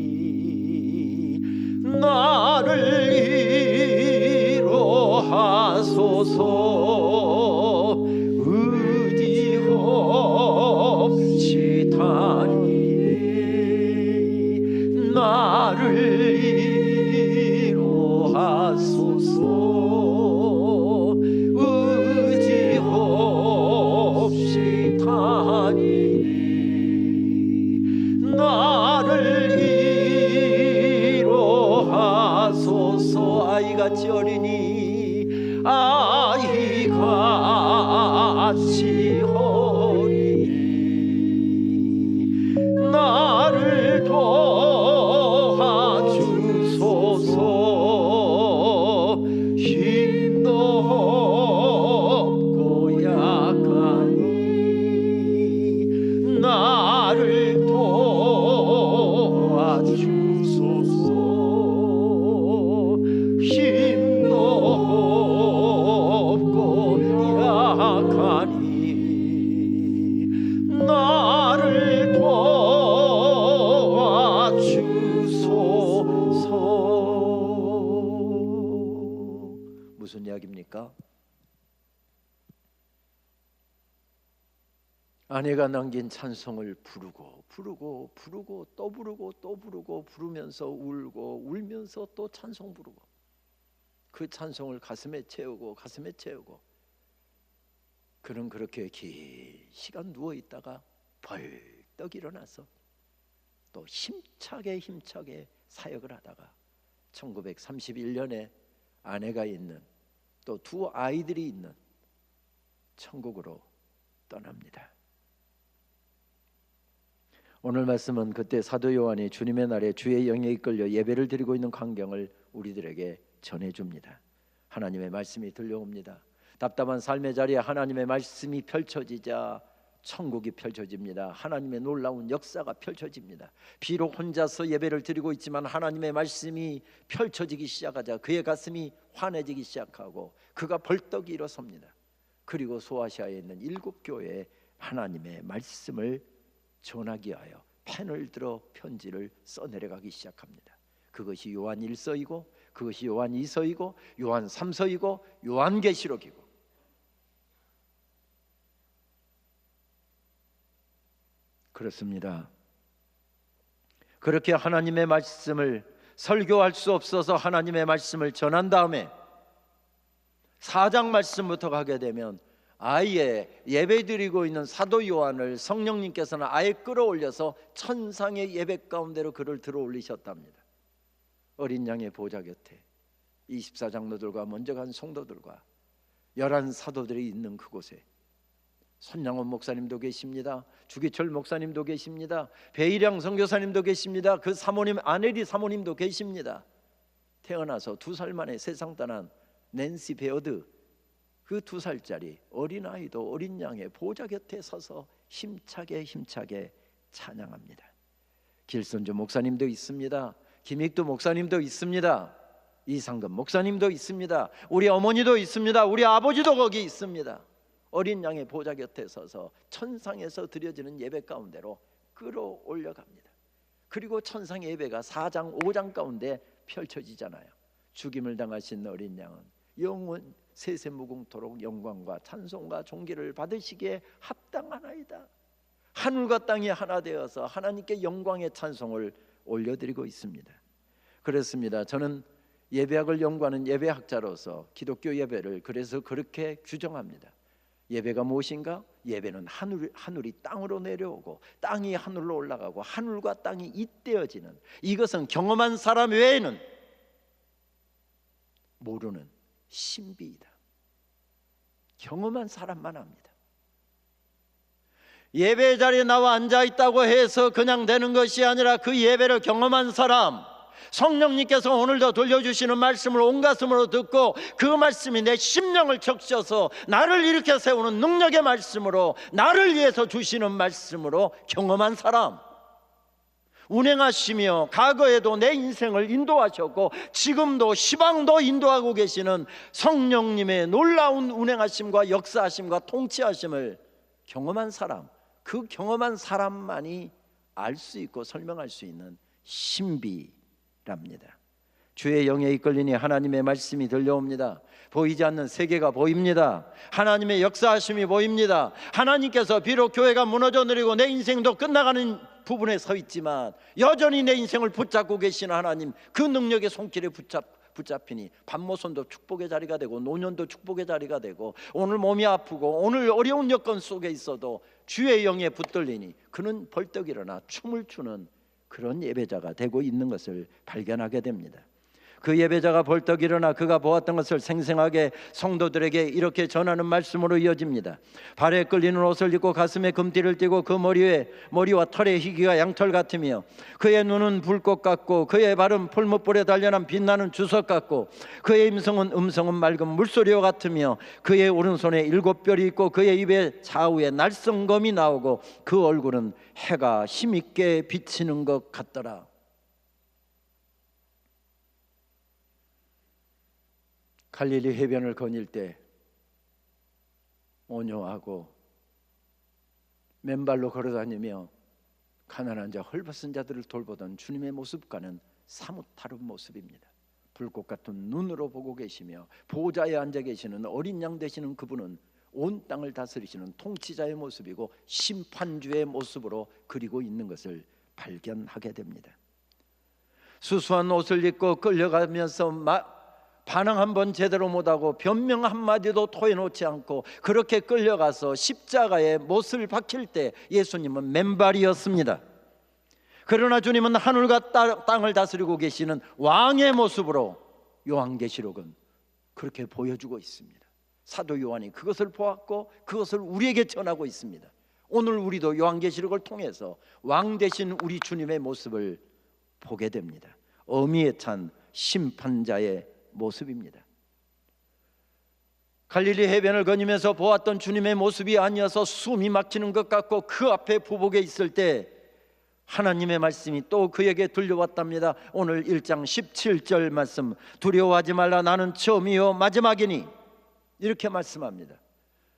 나를 위로하소서. 의지 없이 다니 나를 위로하소서. 의지 없이 다니 나를 위로하소서. 아이같이 어리니 아이같이 어리니 나를 도와주소서. 힘도 없고 약하니 나를 도와주소서. 무슨 이야기입니까? 아내가 남긴 찬송을 부르고 또 부르고 부르면서 울고 울면서 또 찬송 부르고 그 찬송을 가슴에 채우고 그는 그렇게 긴 시간 누워 있다가 벌떡 일어나서 또 힘차게 사역을 하다가 1931년에 아내가 있는 또 두 아이들이 있는 천국으로 떠납니다. 오늘 말씀은 그때 사도 요한이 주님의 날에 주의 영에 이끌려 예배를 드리고 있는 광경을 우리들에게 전해줍니다. 하나님의 말씀이 들려옵니다. 답답한 삶의 자리에 하나님의 말씀이 펼쳐지자 천국이 펼쳐집니다. 하나님의 놀라운 역사가 펼쳐집니다. 비록 혼자서 예배를 드리고 있지만 하나님의 말씀이 펼쳐지기 시작하자 그의 가슴이 환해지기 시작하고 그가 벌떡 일어섭니다. 그리고 소아시아에 있는 7교회에 하나님의 말씀을 전하기 위하여 펜을 들어 편지를 써내려가기 시작합니다. 그것이 요한 1서이고 그것이 요한 2서이고 요한 3서이고 요한계시록이고, 그렇습니다. 그렇게 하나님의 말씀을 설교할 수 없어서 하나님의 말씀을 전한 다음에 4장 말씀부터 가게 되면 아예 예배드리고 있는 사도 요한을 성령님께서는 아예 끌어올려서 천상의 예배 가운데로 그를 들어올리셨답니다. 어린 양의 보좌 곁에 24장로들과 먼저 간 성도들과 11 사도들이 있는 그곳에 손양원 목사님도 계십니다. 주기철 목사님도 계십니다. 배일양 선교사님도 계십니다. 그 사모님 아내리 사모님도 계십니다. 태어나서 2살 만에 세상 떠난 낸시 베어드, 그 2살짜리 어린아이도 어린 양의 보좌 곁에 서서 힘차게 찬양합니다. 길선조 목사님도 있습니다. 김익두 목사님도 있습니다. 이상금 목사님도 있습니다. 우리 어머니도 있습니다. 우리 아버지도 거기 있습니다. 어린 양의 보좌 곁에 서서 천상에서 드려지는 예배 가운데로 끌어올려 갑니다. 그리고 천상의 예배가 4장 5장 가운데 펼쳐지잖아요. 죽임을 당하신 어린 양은 영원 세세무궁토록 영광과 찬송과 존귀를 받으시기에 합당하나이다. 하늘과 땅이 하나 되어서 하나님께 영광의 찬송을 올려드리고 있습니다. 그렇습니다. 저는 예배학을 연구하는 예배학자로서 기독교 예배를 그래서 그렇게 규정합니다. 예배가 무엇인가? 예배는 하늘이 땅으로 내려오고 땅이 하늘로 올라가고 하늘과 땅이 잇대어지는, 이것은 경험한 사람 외에는 모르는 신비이다. 경험한 사람만 합니다. 예배 자리에 나와 앉아있다고 해서 그냥 되는 것이 아니라 그 예배를 경험한 사람, 성령님께서 오늘도 들려주시는 말씀을 온 가슴으로 듣고 그 말씀이 내 심령을 적셔서 나를 일으켜 세우는 능력의 말씀으로, 나를 위해서 주시는 말씀으로 경험한 사람, 운행하시며 과거에도 내 인생을 인도하셨고 지금도 시방도 인도하고 계시는 성령님의 놀라운 운행하심과 역사하심과 통치하심을 경험한 사람, 그 경험한 사람만이 알 수 있고 설명할 수 있는 신비랍니다. 주의 영에 이끌리니 하나님의 말씀이 들려옵니다. 보이지 않는 세계가 보입니다. 하나님의 역사하심이 보입니다. 하나님께서 비록 교회가 무너져 내리고 내 인생도 끝나가는 부분에 서 있지만 여전히 내 인생을 붙잡고 계시는 하나님, 그 능력의 손길에 붙잡히니 밤모선도 축복의 자리가 되고 노년도 축복의 자리가 되고, 오늘 몸이 아프고 오늘 어려운 여건 속에 있어도 주의 영에 붙들리니 그는 벌떡 일어나 춤을 추는 그런 예배자가 되고 있는 것을 발견하게 됩니다. 그 예배자가 벌떡 일어나 그가 보았던 것을 생생하게 성도들에게 이렇게 전하는 말씀으로 이어집니다. 발에 끌리는 옷을 입고 가슴에 금띠를 띠고 그 머리와 털의 희기가 양털 같으며 그의 눈은 불꽃 같고 그의 발은 풀무불에 단련한 빛나는 주석 같고 그의 음성은 맑은 물소리와 같으며 그의 오른손에 7뼈리 있고 그의 입에 좌우에 날성검이 나오고 그 얼굴은 해가 힘있게 비치는 것 같더라. 갈릴리 해변을 거닐 때 온유하고 맨발로 걸어다니며 가난한 자 헐벗은 자들을 돌보던 주님의 모습과는 사뭇 다른 모습입니다. 불꽃 같은 눈으로 보고 계시며 보좌에 앉아 계시는 어린 양 되시는 그분은 온 땅을 다스리시는 통치자의 모습이고 심판주의 모습으로 그리고 있는 것을 발견하게 됩니다. 수수한 옷을 입고 끌려가면서 반항 한번 제대로 못하고 변명 한마디도 토해놓지 않고 그렇게 끌려가서 십자가에 못을 박힐 때 예수님은 맨발이었습니다. 그러나 주님은 하늘과 땅을 다스리고 계시는 왕의 모습으로 요한계시록은 그렇게 보여주고 있습니다. 사도 요한이 그것을 보았고 그것을 우리에게 전하고 있습니다. 오늘 우리도 요한계시록을 통해서 왕 되신 우리 주님의 모습을 보게 됩니다. 어미에 찬 심판자의 모습입니다. 갈릴리 해변을 거니면서 보았던 주님의 모습이 아니어서 숨이 막히는 것 같고 그 앞에 부복에 있을 때 하나님의 말씀이 또 그에게 들려왔답니다. 오늘 1장 17절 말씀, 두려워하지 말라 나는 처음이요 마지막이니, 이렇게 말씀합니다.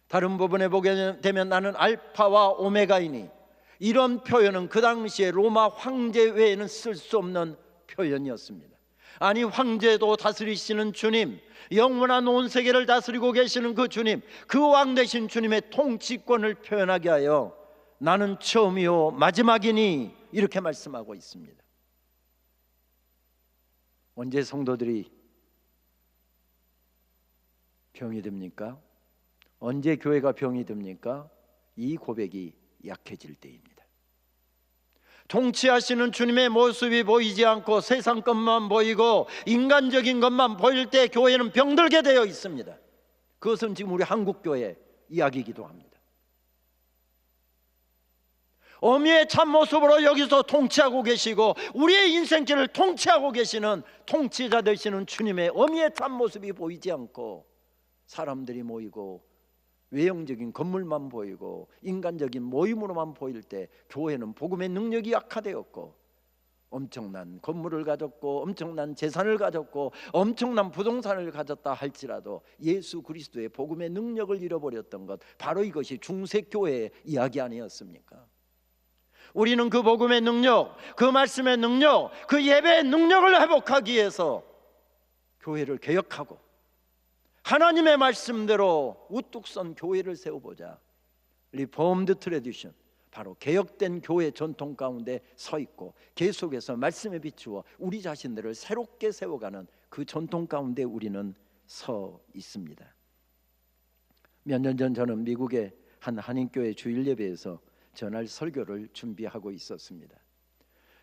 다른 부분에 보게 되면 나는 알파와 오메가이니, 이런 표현은 그 당시에 로마 황제 외에는 쓸 수 없는 표현이었습니다. 아니, 황제도 다스리시는 주님, 영원한 온 세계를 다스리고 계시는 그 주님, 그 왕 되신 주님의 통치권을 표현하게 하여 나는 처음이요 마지막이니, 이렇게 말씀하고 있습니다. 언제 성도들이 병이 듭니까? 언제 교회가 병이 듭니까? 이 고백이 약해질 때입니다. 통치하시는 주님의 모습이 보이지 않고 세상 것만 보이고 인간적인 것만 보일 때 교회는 병들게 되어 있습니다. 그것은 지금 우리 한국교회 이야기이기도 합니다. 어미의 참모습으로 여기서 통치하고 계시고 우리의 인생길을 통치하고 계시는 통치자 되시는 주님의 어미의 참모습이 보이지 않고 사람들이 모이고 외형적인 건물만 보이고 인간적인 모임으로만 보일 때 교회는 복음의 능력이 약화되었고 엄청난 건물을 가졌고 엄청난 재산을 가졌고 엄청난 부동산을 가졌다 할지라도 예수 그리스도의 복음의 능력을 잃어버렸던 것, 바로 이것이 중세교회의 이야기 아니었습니까? 우리는 그 복음의 능력, 그 말씀의 능력, 그 예배의 능력을 회복하기 위해서 교회를 개혁하고 하나님의 말씀대로 우뚝 선 교회를 세워보자. 리폼드 트래디션, 바로 개혁된 교회 전통 가운데 서 있고 계속해서 말씀에 비추어 우리 자신들을 새롭게 세워가는 그 전통 가운데 우리는 서 있습니다. 몇 년 전 저는 미국의 한 한인교회 주일 예배에서 전할 설교를 준비하고 있었습니다.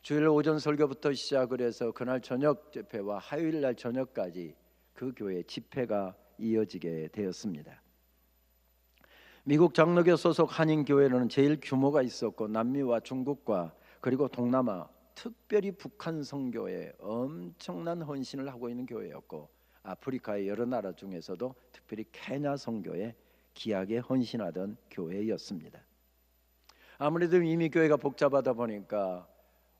주일 오전 설교부터 시작을 해서 그날 저녁 집회와 화요일 날 저녁까지 그 교회 집회가 이어지게 되었습니다. 미국 장로교 소속 한인교회는 제일 규모가 있었고 남미와 중국과 그리고 동남아, 특별히 북한 선교에 엄청난 헌신을 하고 있는 교회였고 아프리카의 여러 나라 중에서도 특별히 케냐 선교에 기하게 헌신하던 교회였습니다. 아무래도 이미 교회가 복잡하다 보니까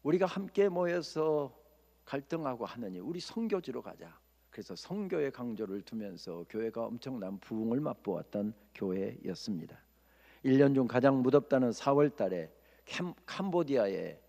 우리가 함께 모여서 갈등하고 하느니 우리 선교지로 가자. 그래서 선교의 강조를 두면서 교회가 엄청난 부흥을 맛보았던 교회였습니다. 1년 중 가장 무덥다는 4월 달에 캄보디아에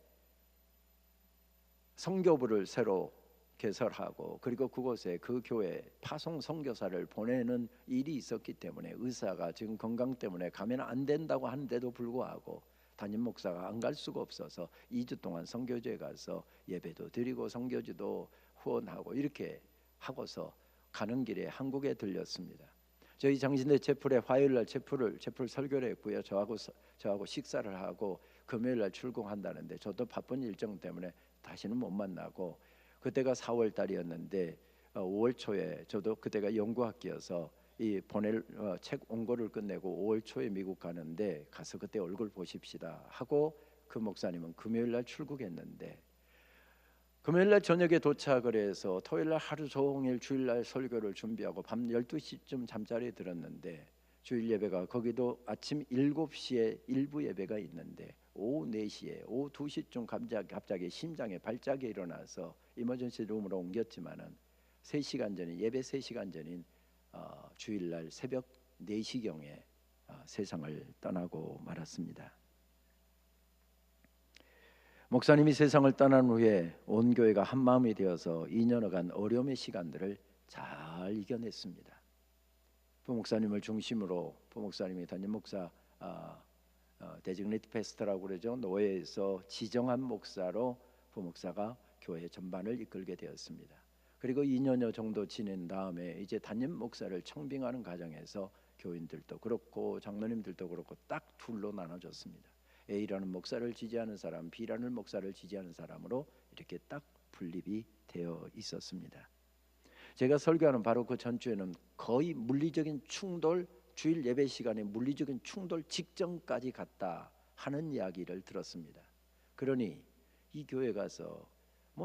선교부를 새로 개설하고 그리고 그곳에 그 교회 파송 선교사를 보내는 일이 있었기 때문에 의사가 지금 건강 때문에 가면 안 된다고 하는데도 불구하고 담임 목사가 안 갈 수가 없어서 2주 동안 선교지에 가서 예배도 드리고 선교지도 후원하고 이렇게 하고서 가는 길에 한국에 들렸습니다. 저희 장신대 채플에 화요일날 채플 설교를 했고요. 저하고 식사를 하고 금요일날 출국한다는데 저도 바쁜 일정 때문에 다시는 못 만나고, 그때가 4월 달이었는데 5월 초에 저도 그때가 연구학기여서 이 책 원고를 끝내고 5월 초에 미국 가는데 가서 그때 얼굴 보십시다 하고 그 목사님은 금요일날 출국했는데 금요일날 저녁에 도착을 해서 토요일날 하루 종일 주일날 설교를 준비하고 밤 12시쯤 잠자리에 들었는데 주일 예배가 거기도 아침 7시에 일부 예배가 있는데 오후 4시에 오후 2시쯤 갑자기 심장에 발작이 일어나서 이머전시 룸으로 옮겼지만은 3시간 전인 예배 3시간 전인 주일날 새벽 4시경에 세상을 떠나고 말았습니다. 목사님이 세상을 떠난 후에 온 교회가 한 마음이 되어서 2년여간 어려움의 시간들을 잘 이겨냈습니다. 부목사님을 중심으로 부목사님이 담임 목사 데지그네이트 패스터라고 그러죠. 노예에서 지정한 목사로 부목사가 교회 전반을 이끌게 되었습니다. 그리고 2년여 정도 지낸 다음에 이제 담임 목사를 청빙하는 과정에서 교인들도 그렇고 장로님들도 그렇고 딱 둘로 나눠졌습니다. A라는 목사를 지지하는 사람, B라는 목사를 지지하는 사람으로 이렇게 딱 분립이 되어 있었습니다. 제가 설교하는 바로 그 전주에는 거의 물리적인 충돌, 주일 예배 시간에 물리적인 충돌 직전까지 갔다 하는 이야기를 들었습니다. 그러니 이 교회 가서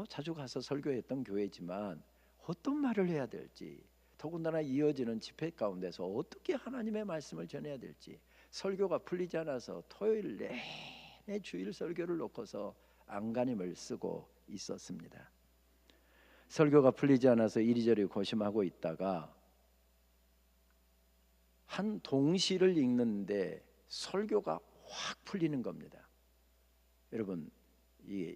자주 가서 설교했던 교회지만 어떤 말을 해야 될지, 더군다나 이어지는 집회 가운데서 어떻게 하나님의 말씀을 전해야 될지, 설교가 풀리지 않아서 토요일 내내 주일 설교를 놓고서 안간힘을 쓰고 있었습니다. 설교가 풀리지 않아서 이리저리 고심하고 있다가 한 동시를 읽는데 설교가 확 풀리는 겁니다. 여러분, 이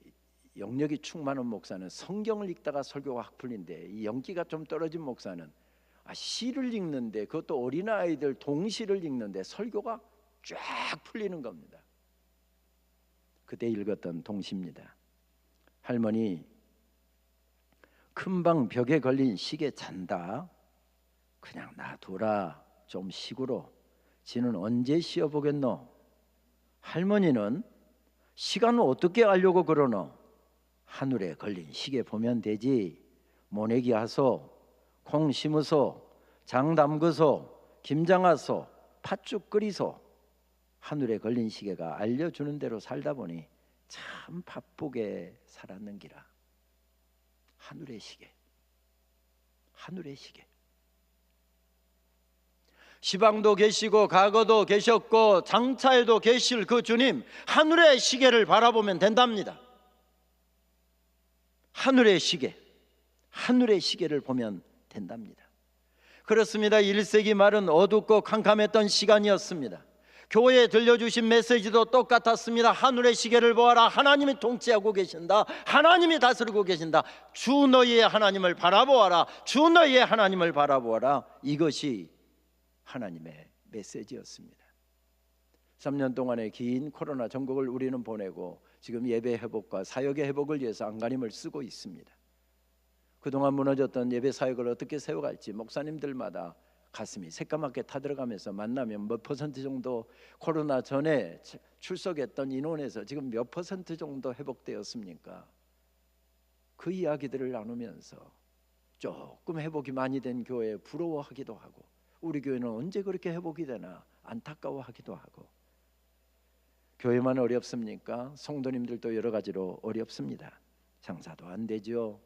영역이 충만한 목사는 성경을 읽다가 설교가 확 풀린데, 이 연기가 좀 떨어진 목사는 시를 읽는데, 그것도 어린아이들 동시를 읽는데 설교가 쫙 풀리는 겁니다. 그때 읽었던 동시입니다. 할머니, 금방 벽에 걸린 시계 잔다. 그냥 놔둬라. 좀 시구로. 지는 언제 쉬어보겠노? 할머니는 시간을 어떻게 알려고 그러노? 하늘에 걸린 시계 보면 되지. 모내기 하소, 콩 심으소, 장 담그소, 김장하소, 팥죽 끓이소. 하늘에 걸린 시계가 알려주는 대로 살다 보니 참 바쁘게 살았는기라. 하늘의 시계, 하늘의 시계. 시방도 계시고 과거도 계셨고 장차에도 계실 그 주님, 하늘의 시계를 바라보면 된답니다. 하늘의 시계, 하늘의 시계를 보면 된답니다. 그렇습니다. 1세기 말은 어둡고 캄캄했던 시간이었습니다. 교회에 들려주신 메시지도 똑같았습니다. 하늘의 시계를 보아라. 하나님이 통치하고 계신다. 하나님이 다스리고 계신다. 주 너희의 하나님을 바라보아라. 주 너희의 하나님을 바라보아라. 이것이 하나님의 메시지였습니다. 3년 동안의 긴 코로나 전국을 우리는 보내고 지금 예배 회복과 사역의 회복을 위해서 안간힘을 쓰고 있습니다. 그동안 무너졌던 예배 사역을 어떻게 세워갈지 목사님들마다 가슴이 새까맣게 타들어가면서 만나면 몇 퍼센트 정도 코로나 전에 출석했던 인원에서 지금 몇 퍼센트 정도 회복되었습니까? 그 이야기들을 나누면서 조금 회복이 많이 된 교회에 부러워하기도 하고, 우리 교회는 언제 그렇게 회복이 되나 안타까워하기도 하고. 교회만 어렵습니까? 성도님들도 여러 가지로 어렵습니다. 장사도 안 되죠.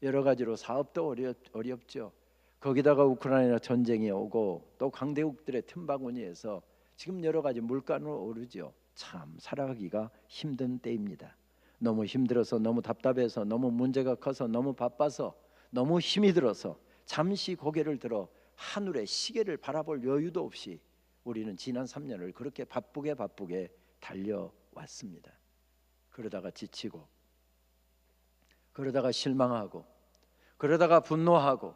여러 가지로 사업도 어렵죠. 거기다가 우크라이나 전쟁이 오고 또 강대국들의 틈바구니에서 지금 여러 가지 물가는 오르죠. 참 살아가기가 힘든 때입니다. 너무 힘들어서, 너무 답답해서, 너무 문제가 커서, 너무 바빠서, 너무 힘이 들어서 잠시 고개를 들어 하늘의 시계를 바라볼 여유도 없이 우리는 지난 3년을 그렇게 바쁘게 달려왔습니다. 그러다가 지치고, 그러다가 실망하고, 그러다가 분노하고,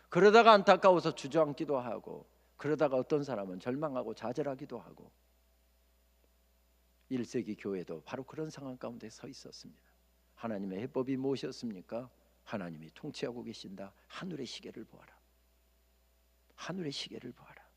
그러다가 안타까워서 주저앉기도 하고, 그러다가 어떤 사람은 절망하고 좌절하기도 하고. 1세기 교회도 바로 그런 상황 가운데 서 있었습니다. 하나님의 해법이 무엇이었습니까? 하나님이 통치하고 계신다. 하늘의 시계를 보아라. 하늘의 시계를 보아라.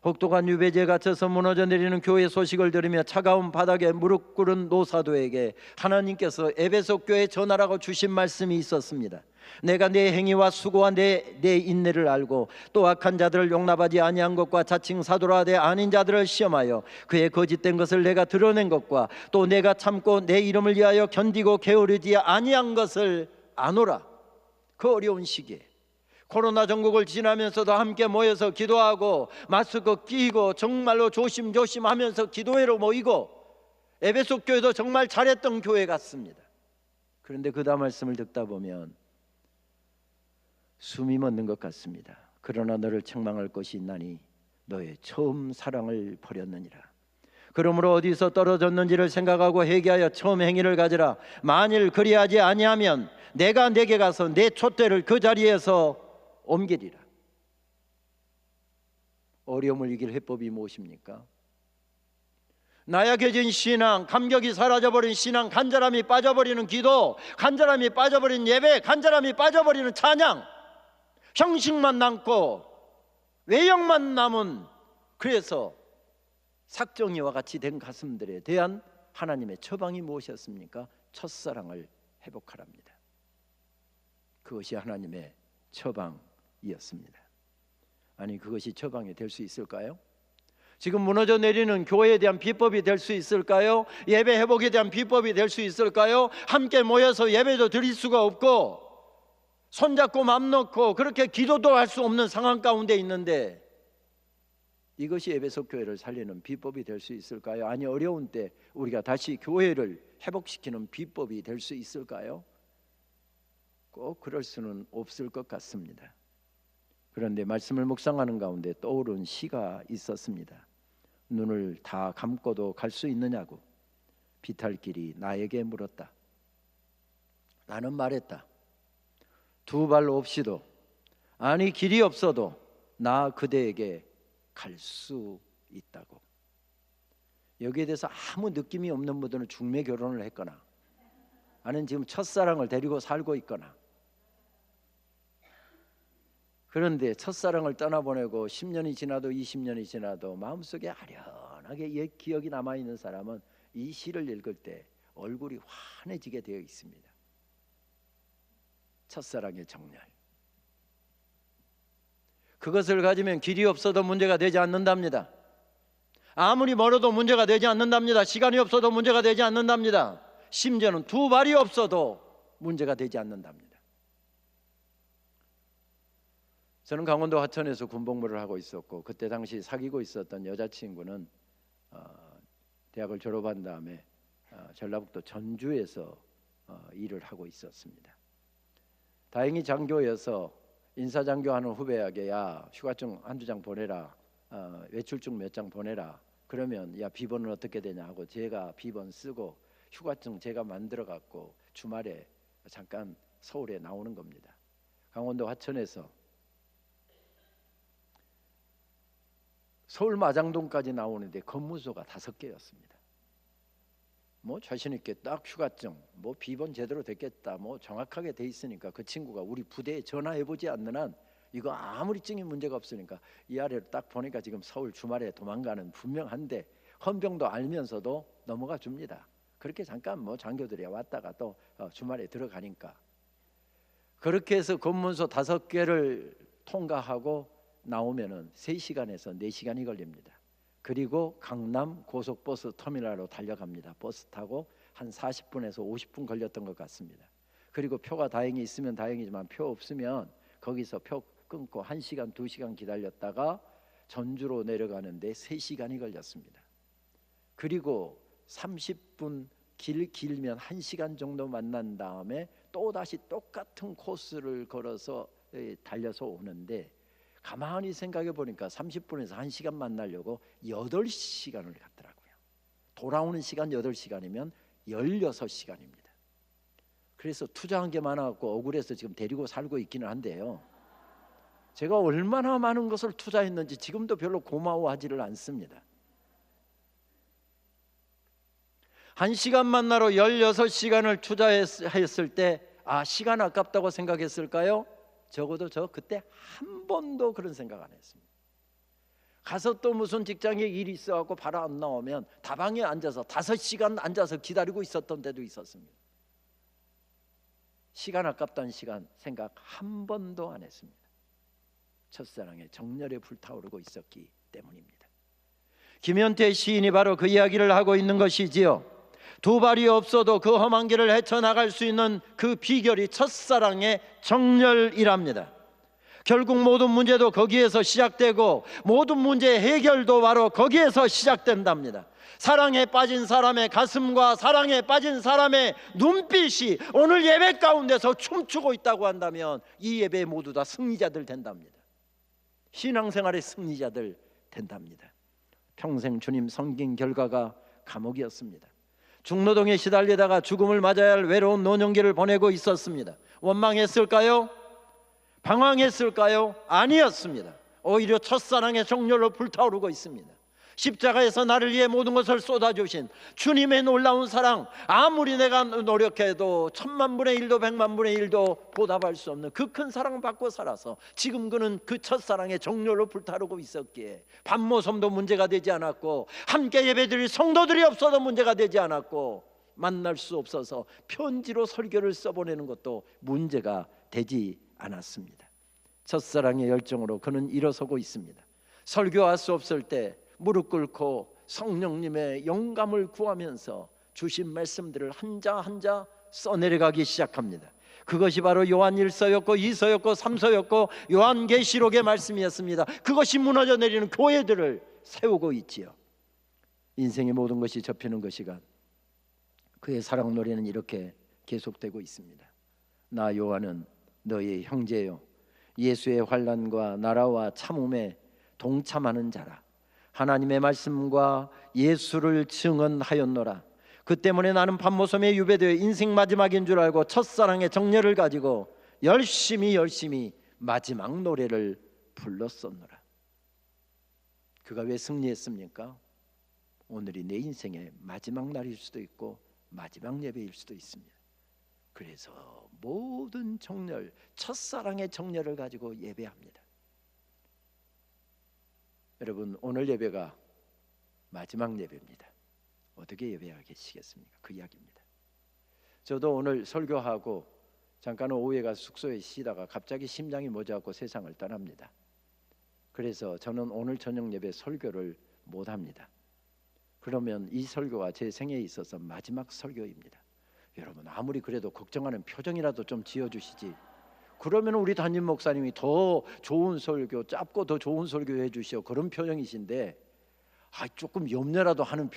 혹독한 유배지에 갇혀서 무너져 내리는 교회 소식을 들으며 차가운 바닥에 무릎 꿇은 노사도에게 하나님께서 에베소 교회에 전하라고 주신 말씀이 있었습니다. 내가 내 행위와 수고와 내 인내를 알고 또 악한 자들을 용납하지 아니한 것과 자칭 사도라 내 아닌 자들을 시험하여 그의 거짓된 것을 내가 드러낸 것과 또 내가 참고 내 이름을 위하여 견디고 게으르지 아니한 것을 아노라. 그 어려운 시기에 코로나 전국을 지나면서도 함께 모여서 기도하고 마스크 끼고 정말로 조심하면서 기도회로 모이고, 에베소 교회도 정말 잘했던 교회 같습니다. 그런데 그 다음 말씀을 듣다 보면 숨이 멎는 것 같습니다. 그러나 너를 책망할 것이 있나니 너의 처음 사랑을 버렸느니라. 그러므로 어디서 떨어졌는지를 생각하고 회개하여 처음 행위를 가지라. 만일 그리하지 아니하면 내가 내게 가서 내 촛대를 그 자리에서 옮기리라. 어려움을 이길 해법이 무엇입니까? 나약해진 신앙, 감격이 사라져버린 신앙, 간절함이 빠져버리는 기도, 간절함이 빠져버린 예배, 간절함이 빠져버리는 찬양, 형식만 남고 외형만 남은, 그래서 삭정이와 같이 된 가슴들에 대한 하나님의 처방이 무엇이었습니까? 첫사랑을 회복하랍니다. 그것이 하나님의 처방이었습니다. 아니, 그것이 처방이 될 수 있을까요? 지금 무너져 내리는 교회에 대한 비법이 될 수 있을까요? 예배 회복에 대한 비법이 될 수 있을까요? 함께 모여서 예배도 드릴 수가 없고 손잡고 맘 놓고 그렇게 기도도 할 수 없는 상황 가운데 있는데, 이것이 에베소 교회를 살리는 비법이 될 수 있을까요? 아니, 어려운 때 우리가 다시 교회를 회복시키는 비법이 될 수 있을까요? 꼭 그럴 수는 없을 것 같습니다. 그런데 말씀을 묵상하는 가운데 떠오른 시가 있었습니다. 눈을 다 감고도 갈 수 있느냐고 비탈길이 나에게 물었다. 나는 말했다. 두 발 없이도, 아니 길이 없어도 나 그대에게 갈 수 있다고. 여기에 대해서 아무 느낌이 없는 분들은 중매 결혼을 했거나 아니면 지금 첫사랑을 데리고 살고 있거나, 그런데 첫사랑을 떠나보내고 10년이 지나도 20년이 지나도 마음속에 아련하게 옛 기억이 남아있는 사람은 이 시를 읽을 때 얼굴이 환해지게 되어 있습니다. 첫사랑의 정렬. 그것을 가지면 길이 없어도 문제가 되지 않는답니다. 아무리 멀어도 문제가 되지 않는답니다. 시간이 없어도 문제가 되지 않는답니다. 심지어는 두 발이 없어도 문제가 되지 않는답니다. 저는 강원도 화천에서 군복무를 하고 있었고, 그때 당시 사귀고 있었던 여자친구는 대학을 졸업한 다음에 전라북도 전주에서 일을 하고 있었습니다. 다행히 장교여서 인사장교하는 후배에게 야, 휴가증 한두 장 보내라, 외출증 몇 장 보내라. 그러면 야, 비번은 어떻게 되냐 하고 제가 비번 쓰고 휴가증 제가 만들어 갖고 주말에 잠깐 서울에 나오는 겁니다. 강원도 화천에서 서울 마장동까지 나오는데 검문소가 5개였습니다. 뭐 자신 있게 딱 휴가증, 뭐 비번 제대로 됐겠다, 뭐 정확하게 돼 있으니까 그 친구가 우리 부대에 전화해 보지 않는 한 이거 아무리 증인 문제가 없으니까 이 아래로 딱 보니까 지금 서울 주말에 도망가는 분명한데 헌병도 알면서도 넘어가 줍니다. 그렇게 잠깐 뭐 장교들이 왔다가 또 주말에 들어가니까. 그렇게 해서 검문소 5개를 통과하고 나오면은 3시간에서 4시간이 걸립니다. 그리고 강남 고속버스 터미널로 달려갑니다. 버스 타고 한 40분에서 50분 걸렸던 것 같습니다. 그리고 표가 다행히 있으면 다행이지만 표 없으면 거기서 표 끊고 1시간 2시간 기다렸다가 전주로 내려가는데 3시간이 걸렸습니다. 그리고 30분 길면 1시간 정도 만난 다음에 또다시 똑같은 코스를 걸어서 달려서 오는데, 가만히 생각해 보니까 30분에서 1시간 만나려고 8시간을 갔더라고요. 돌아오는 시간 8시간이면 16시간입니다. 그래서 투자한 게 많아갖고 억울해서 지금 데리고 살고 있기는 한데요, 제가 얼마나 많은 것을 투자했는지 지금도 별로 고마워하지를 않습니다. 1시간 만나러 16시간을 투자했을 때 시간 아깝다고 생각했을까요? 적어도 저 그때 한 번도 그런 생각 안 했습니다. 가서 또 무슨 직장에 일이 있어갖고 바로 안 나오면 다방에 앉아서 5시간 앉아서 기다리고 있었던 때도 있었습니다. 시간 아깝다는 시간 생각 한 번도 안 했습니다. 첫사랑의 정열에 불타오르고 있었기 때문입니다. 김현태 시인이 바로 그 이야기를 하고 있는 것이지요. 두 발이 없어도 그 험한 길을 헤쳐나갈 수 있는 그 비결이 첫사랑의 정열이랍니다. 결국 모든 문제도 거기에서 시작되고 모든 문제의 해결도 바로 거기에서 시작된답니다. 사랑에 빠진 사람의 가슴과 사랑에 빠진 사람의 눈빛이 오늘 예배 가운데서 춤추고 있다고 한다면 이 예배 모두 다 승리자들 된답니다. 신앙생활의 승리자들 된답니다. 평생 주님 섬긴 결과가 감옥이었습니다. 중노동에 시달리다가 죽음을 맞아야 할 외로운 노년기를 보내고 있었습니다. 원망했을까요? 방황했을까요? 아니었습니다. 오히려 첫사랑의 정열로 불타오르고 있습니다. 십자가에서 나를 위해 모든 것을 쏟아주신 주님의 놀라운 사랑, 아무리 내가 노력해도 1000만분의 1도 100만분의 1도 보답할 수 없는 그 큰 사랑 받고 살아서 지금 그는 그 첫사랑의 정열로 불타오르고 있었기에 밤모섬도 문제가 되지 않았고, 함께 예배드릴 성도들이 없어도 문제가 되지 않았고, 만날 수 없어서 편지로 설교를 써보내는 것도 문제가 되지 않았습니다. 첫사랑의 열정으로 그는 일어서고 있습니다. 설교할 수 없을 때 무릎 꿇고 성령님의 영감을 구하면서 주신 말씀들을 한자 한자 써내려가기 시작합니다. 그것이 바로 요한 1서였고 2서였고 3서였고 요한계시록의 말씀이었습니다. 그것이 무너져 내리는 교회들을 세우고 있지요. 인생의 모든 것이 접히는 그 시간, 그의 사랑 노래는 이렇게 계속되고 있습니다. 나 요한은 너의 형제요, 예수의 환난과 나라와 참음에 동참하는 자라. 하나님의 말씀과 예수를 증언하였노라. 그 때문에 나는 밤모섬에 유배되어 인생 마지막인 줄 알고 첫사랑의 정열을 가지고 열심히 마지막 노래를 불렀었노라. 그가 왜 승리했습니까? 오늘이 내 인생의 마지막 날일 수도 있고 마지막 예배일 수도 있습니다. 그래서 모든 정열, 첫사랑의 정열을 가지고 예배합니다. 여러분, 오늘 예배가 마지막 예배입니다. 어떻게 예배하시겠습니까? 그 이야기입니다. 저도 오늘 설교하고 잠깐 오후에 가서 숙소에 쉬다가 갑자기 심장이 멎어갖고 세상을 떠납니다. 그래서 저는 오늘 저녁 예배 설교를 못합니다. 그러면 이 설교가 제 생애에 있어서 마지막 설교입니다. 여러분, 아무리 그래도 걱정하는 표정이라도 좀 지어주시지. 그러면 우리 담임 목사님이 더 좋은 설교, 짧고 더 좋은 설교 해주시오, 그런 표정이신데, 조금 염려라도 하는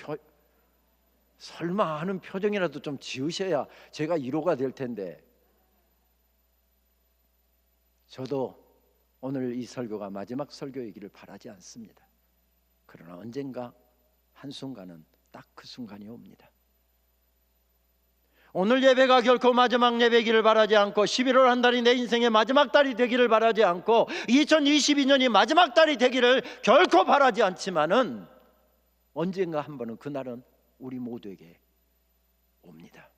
설마 하는 표정이라도 좀 지으셔야 제가 위로가 될 텐데. 저도 오늘 이 설교가 마지막 설교이기를 바라지 않습니다. 그러나 언젠가 한순간은 딱 그 순간이 옵니다. 오늘 예배가 결코 마지막 예배기를 바라지 않고 11월 한 달이 내 인생의 마지막 달이 되기를 바라지 않고 2022년이 마지막 달이 되기를 결코 바라지 않지만은 언젠가 한 번은 그날은 우리 모두에게 옵니다.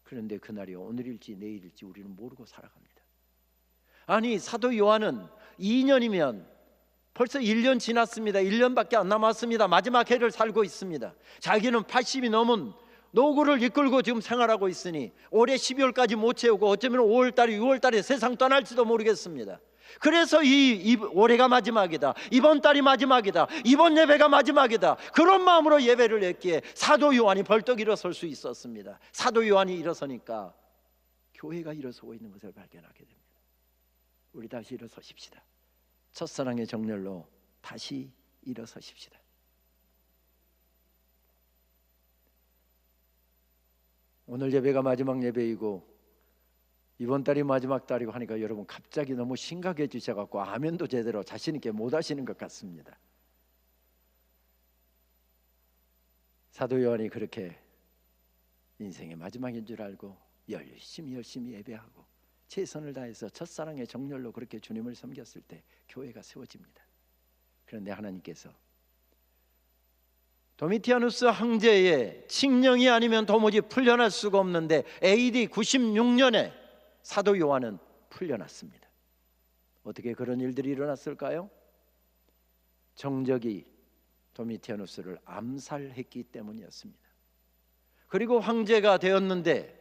그런데 그날이 오늘일지 내일일지 우리는 모르고 살아갑니다. 아니, 사도 요한은 2년이면 벌써 1년 지났습니다. 1년밖에 안 남았습니다. 마지막 해를 살고 있습니다. 자기는 80이 넘은 노구를 이끌고 지금 생활하고 있으니 올해 12월까지 못 채우고 어쩌면 5월달에 6월달에 세상 떠날지도 모르겠습니다. 그래서 이 올해가 마지막이다, 이번 달이 마지막이다, 이번 예배가 마지막이다, 그런 마음으로 예배를 했기에 사도 요한이 벌떡 일어설 수 있었습니다. 사도 요한이 일어서니까 교회가 일어서고 있는 것을 발견하게 됩니다. 우리 다시 일어서십시다. 첫사랑의 정열로 다시 일어서십시다. 오늘 예배가 마지막 예배이고 이번 달이 마지막 달이고 하니까 여러분 갑자기 너무 심각해지셔갖고 아멘도 제대로 자신 있게 못 하시는 것 같습니다. 사도 요한이 그렇게 인생의 마지막인 줄 알고 열심히 예배하고 최선을 다해서 첫사랑의 정열로 그렇게 주님을 섬겼을 때 교회가 세워집니다. 그런데 하나님께서 도미티아누스 황제의 칙령이 아니면 도무지 풀려날 수가 없는데 AD 96년에 사도 요한은 풀려났습니다. 어떻게 그런 일들이 일어났을까요? 정적이 도미티아누스를 암살했기 때문이었습니다. 그리고 황제가 되었는데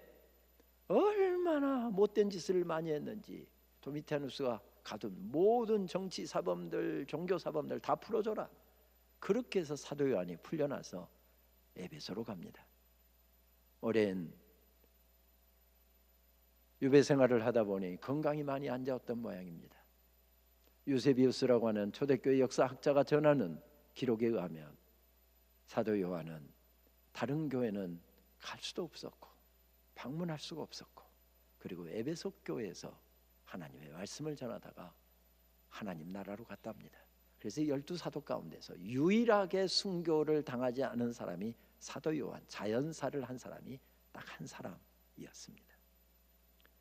얼마나 못된 짓을 많이 했는지 도미티아누스가 가둔 모든 정치 사범들, 종교 사범들 다 풀어줘라. 그렇게 해서 사도 요한이 풀려나서 에베소로 갑니다. 오랜 유배 생활을 하다 보니 건강이 많이 안 좋았던 모양입니다. 유세비우스라고 하는 초대교회 역사학자가 전하는 기록에 의하면 사도 요한은 다른 교회는 갈 수도 없었고 방문할 수가 없었고, 그리고 에베소 교회에서 하나님의 말씀을 전하다가 하나님 나라로 갔답니다. 그래서 12사도 가운데서 유일하게 순교를 당하지 않은 사람이 사도 요한, 자연사를 한 사람이 딱 한 사람이었습니다.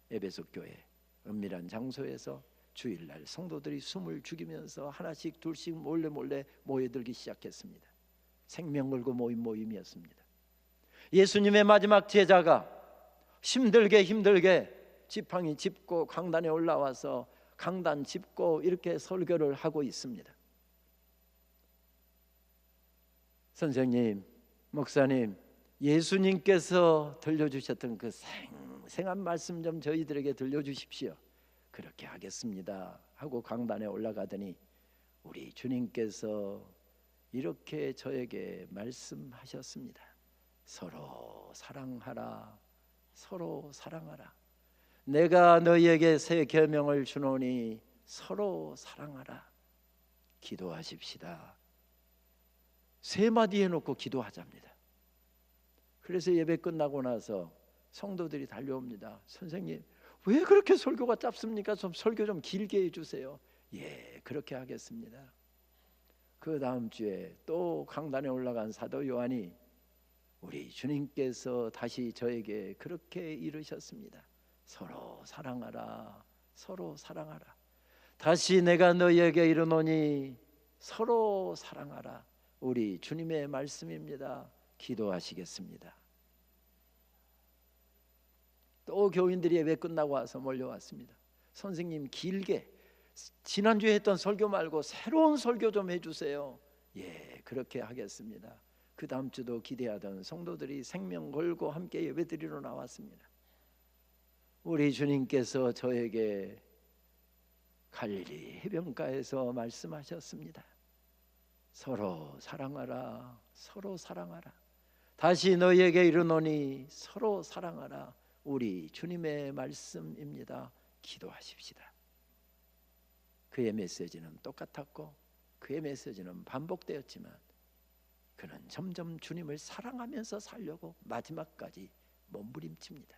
에베소 교회 은밀한 장소에서 주일날 성도들이 숨을 죽이면서 하나씩 둘씩 몰래 모여들기 시작했습니다. 생명 걸고 모인 모임이었습니다. 예수님의 마지막 제자가 힘들게 지팡이 짚고 강단에 올라와서 강단 짚고 이렇게 설교를 하고 있습니다. 선생님, 목사님, 예수님께서 들려주셨던 그 생생한 말씀 좀 저희들에게 들려주십시오. 그렇게 하겠습니다 하고 강단에 올라가더니 우리 주님께서 이렇게 저에게 말씀하셨습니다. 서로 사랑하라, 서로 사랑하라. 내가 너희에게 새 계명을 주노니 서로 사랑하라. 기도하십시다. 세 마디 해놓고 기도하자입니다. 그래서 예배 끝나고 나서 성도들이 달려옵니다. 선생님, 왜 그렇게 설교가 짧습니까? 좀 설교 좀 길게 해주세요. 예, 그렇게 하겠습니다. 그 다음 주에 또 강단에 올라간 사도 요한이 우리 주님께서 다시 저에게 그렇게 이르셨습니다. 서로 사랑하라, 서로 사랑하라. 다시 내가 너희에게 이르노니 서로 사랑하라. 우리 주님의 말씀입니다. 기도하시겠습니다. 또 교인들이 예배 끝나고 와서 몰려왔습니다. 선생님, 길게 지난주에 했던 설교 말고 새로운 설교 좀 해주세요. 예, 그렇게 하겠습니다. 그 다음 주도 기대하던 성도들이 생명 걸고 함께 예배드리러 나왔습니다. 우리 주님께서 저에게 갈릴리 해변가에서 말씀하셨습니다. 서로 사랑하라, 서로 사랑하라. 다시 너희에게 이르노니 서로 사랑하라. 우리 주님의 말씀입니다. 기도하십시다. 그의 메시지는 똑같았고 그의 메시지는 반복되었지만 그는 점점 주님을 사랑하면서 살려고 마지막까지 몸부림칩니다.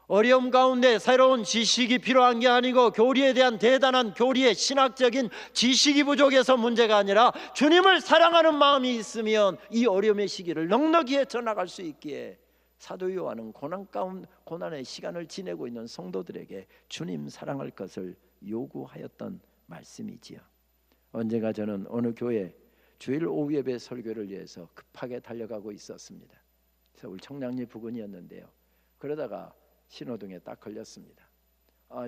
어려움 가운데 새로운 지식이 필요한 게 아니고 교리에 대한 대단한 교리의 신학적인 지식이 부족해서 문제가 아니라 주님을 사랑하는 마음이 있으면 이 어려움의 시기를 넉넉히 헤쳐나갈 수 있기에 사도 요한은 고난의 시간을 지내고 있는 성도들에게 주님 사랑할 것을 요구하였던 말씀이지요. 언젠가 저는 어느 교회 주일 오후 예배 설교를 위해서 급하게 달려가고 있었습니다. 서울 청량리 부근이었는데요. 그러다가 신호등에 딱 걸렸습니다.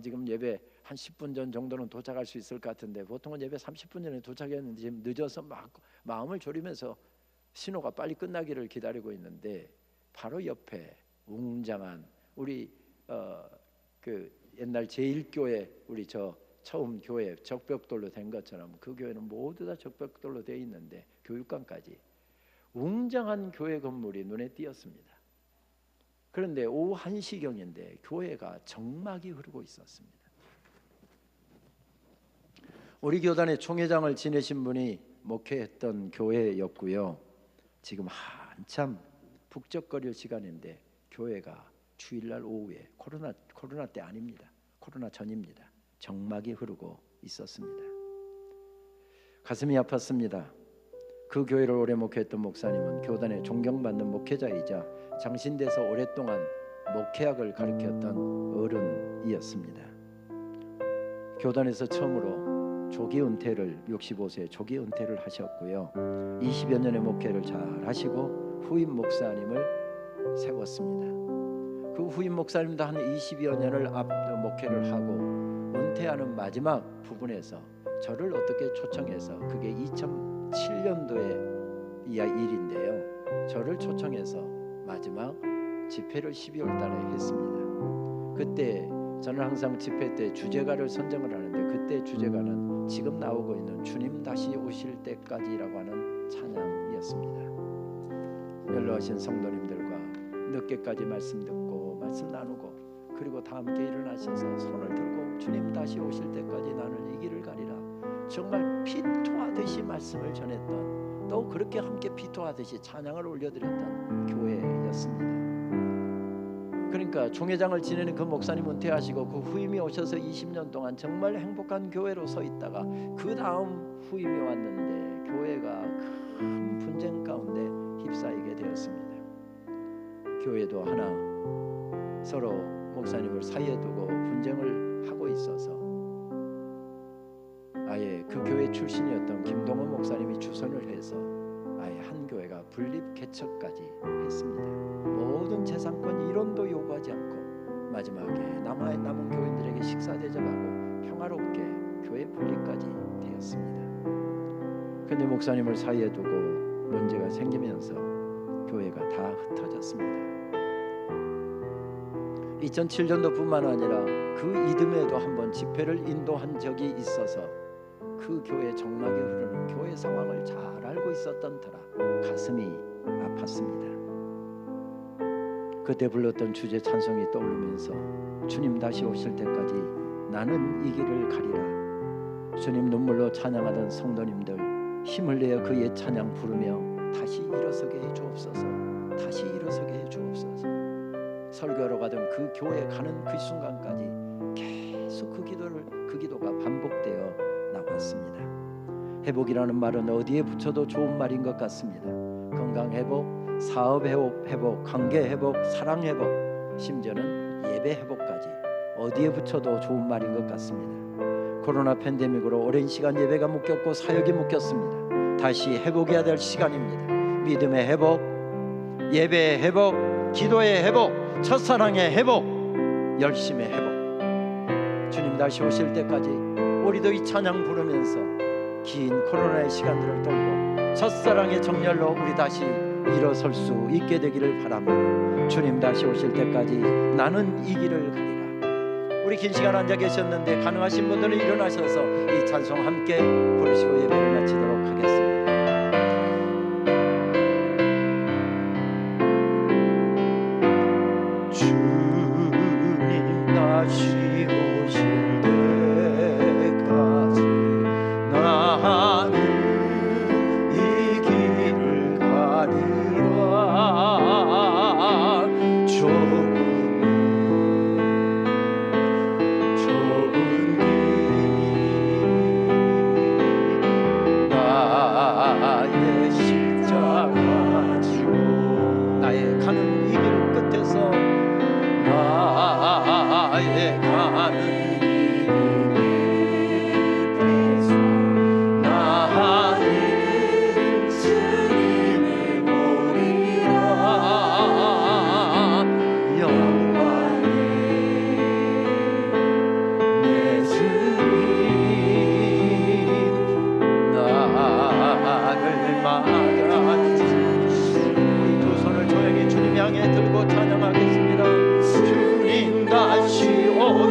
지금 예배 한 10분 전 정도는 도착할 수 있을 것 같은데 보통은 예배 30분 전에 도착했는데 지금 늦어서 막 마음을 졸이면서 신호가 빨리 끝나기를 기다리고 있는데 바로 옆에 웅장한 우리 그 옛날 제1교회 우리 저 처음 교회 적벽돌로 된 것처럼 그 교회는 모두 다 적벽돌로 되어 있는데 교육관까지 웅장한 교회 건물이 눈에 띄었습니다. 그런데 오후 1시경인데 교회가 정막이 흐르고 있었습니다. 우리 교단의 총회장을 지내신 분이 목회했던 교회였고요. 지금 한참 북적거릴 시간인데 교회가 주일날 오후에 코로나 때 아닙니다. 코로나 전입니다. 정막이 흐르고 있었습니다. 가슴이 아팠습니다. 그 교회를 오래 목회했던 목사님은 교단에 존경받는 목회자이자 장신대에서 오랫동안 목회학을 가르쳤던 어른이었습니다. 교단에서 처음으로 조기 은퇴를 65세 조기 은퇴를 하셨고요. 20여 년의 목회를 잘 하시고 후임 목사님을 세웠습니다. 그 후임 목사님도 한 20여 년을 목회를 하고 은퇴하는 마지막 부분에서 저를 어떻게 초청해서 그게 2007년도의 일인데요. 저를 초청해서 마지막 집회를 12월 달에 했습니다. 그때 저는 항상 집회 때 주제가를 선정을 하는데 그때 주제가는 지금 나오고 있는 주님 다시 오실 때까지라고 하는 찬양이었습니다. 연로하신 성도님들과 늦게까지 말씀 듣고 말씀 나누고 그리고 다 함께 일어나셔서 손을 들고 주님 다시 오실 때까지 나는 이 길을 가리라. 정말 피토하듯이 말씀을 전했던 또 그렇게 함께 피토하듯이 찬양을 올려드렸던 교회였습니다. 그러니까 총회장을 지내는 그 목사님 은퇴하시고 그 후임이 오셔서 20년 동안 정말 행복한 교회로 서 있다가 그 다음 후임이 왔는데 교회가 큰 분쟁 가운데 휩싸이게 되었습니다. 교회도 하나 서로 목사님을 사이에 두고 분쟁을 하고 있어서 아예 그 교회 출신이었던 김동원 목사님이 주선을 해서 아예 한 교회가 분립 개척까지 했습니다. 모든 재산권 이론도 요구하지 않고 마지막에 남은 교인들에게 식사 대접하고 평화롭게 교회 분립까지 되었습니다. 근데 목사님을 사이에 두고 문제가 생기면서 교회가 다 흩어졌습니다. 2007년도 뿐만 아니라 그 이듬해에도 한번 집회를 인도한 적이 있어서 그 교회 정막에 흐르는 교회 상황을 잘 알고 있었던 터라 가슴이 아팠습니다. 그때 불렀던 주제 찬송이 떠오르면서 주님 다시 오실 때까지 나는 이 길을 가리라. 주님 눈물로 찬양하던 성도님들 힘을 내어 그 옛 찬양 부르며 다시 일어서게 해 주옵소서. 다시 일어서게 해 주옵소서. 설교하러 가던 그 교회 가는 그 순간까지 계속 그 기도가 반복되어 나왔습니다. 회복이라는 말은 어디에 붙여도 좋은 말인 것 같습니다. 건강 회복, 사업 회복, 관계 회복, 사랑 회복, 심지어는 예배 회복까지 어디에 붙여도 좋은 말인 것 같습니다. 코로나 팬데믹으로 오랜 시간 예배가 묶였고 사역이 묶였습니다. 다시 회복해야 될 시간입니다. 믿음의 회복, 예배의 회복, 기도의 회복, 첫사랑의 회복, 열심의 회복. 주님 다시 오실 때까지 우리도 이 찬양 부르면서 긴 코로나의 시간들을 돌고 첫사랑의 정열로 우리 다시 일어설 수 있게 되기를 바랍니다. 주님 다시 오실 때까지 나는 이 길을 가리라. 우리 긴 시간 앉아 계셨는데 가능하신 분들은 일어나셔서 이 찬송 함께 부르시고 예배를 마치도록 하겠습니다. 주님 다시 오실 때까지 나는 이 길을 가리라. 좁은 길 나의 십자가 지고 나의 가는 이 길 끝에서 나의 가는 이 끝에서 나는 주님을 보리라. 영원히 내 주님 나를 막아주시니 두 손을 조용히 주님 향해 들고 찬양하겠습니다. 주님 다시 오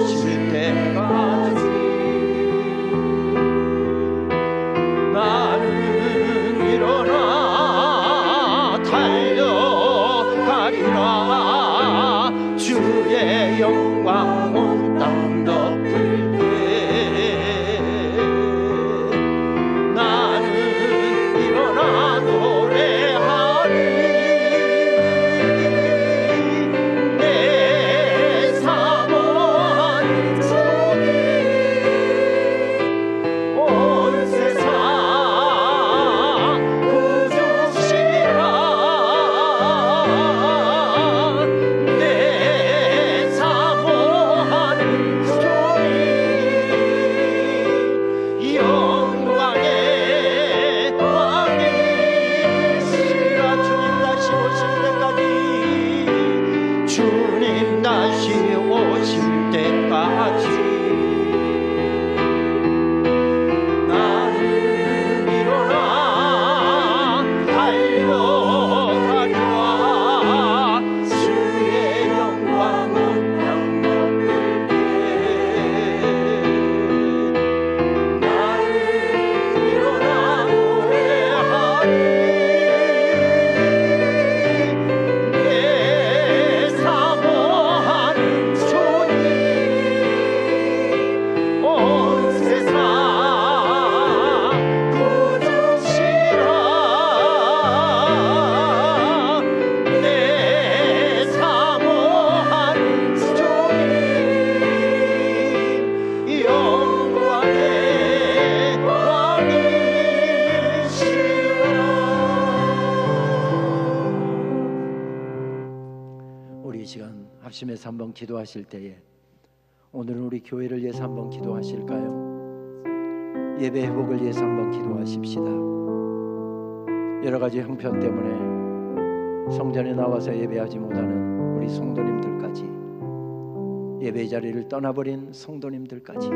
합심해서 한번 기도하실 때에 오늘은 우리 교회를 위해서 한번 기도하실까요? 예배 회복을 위해서 한번 기도하십시다. 여러 가지 형편 때문에 성전에 나와서 예배하지 못하는 우리 성도님들까지, 예배 자리를 떠나버린 성도님들까지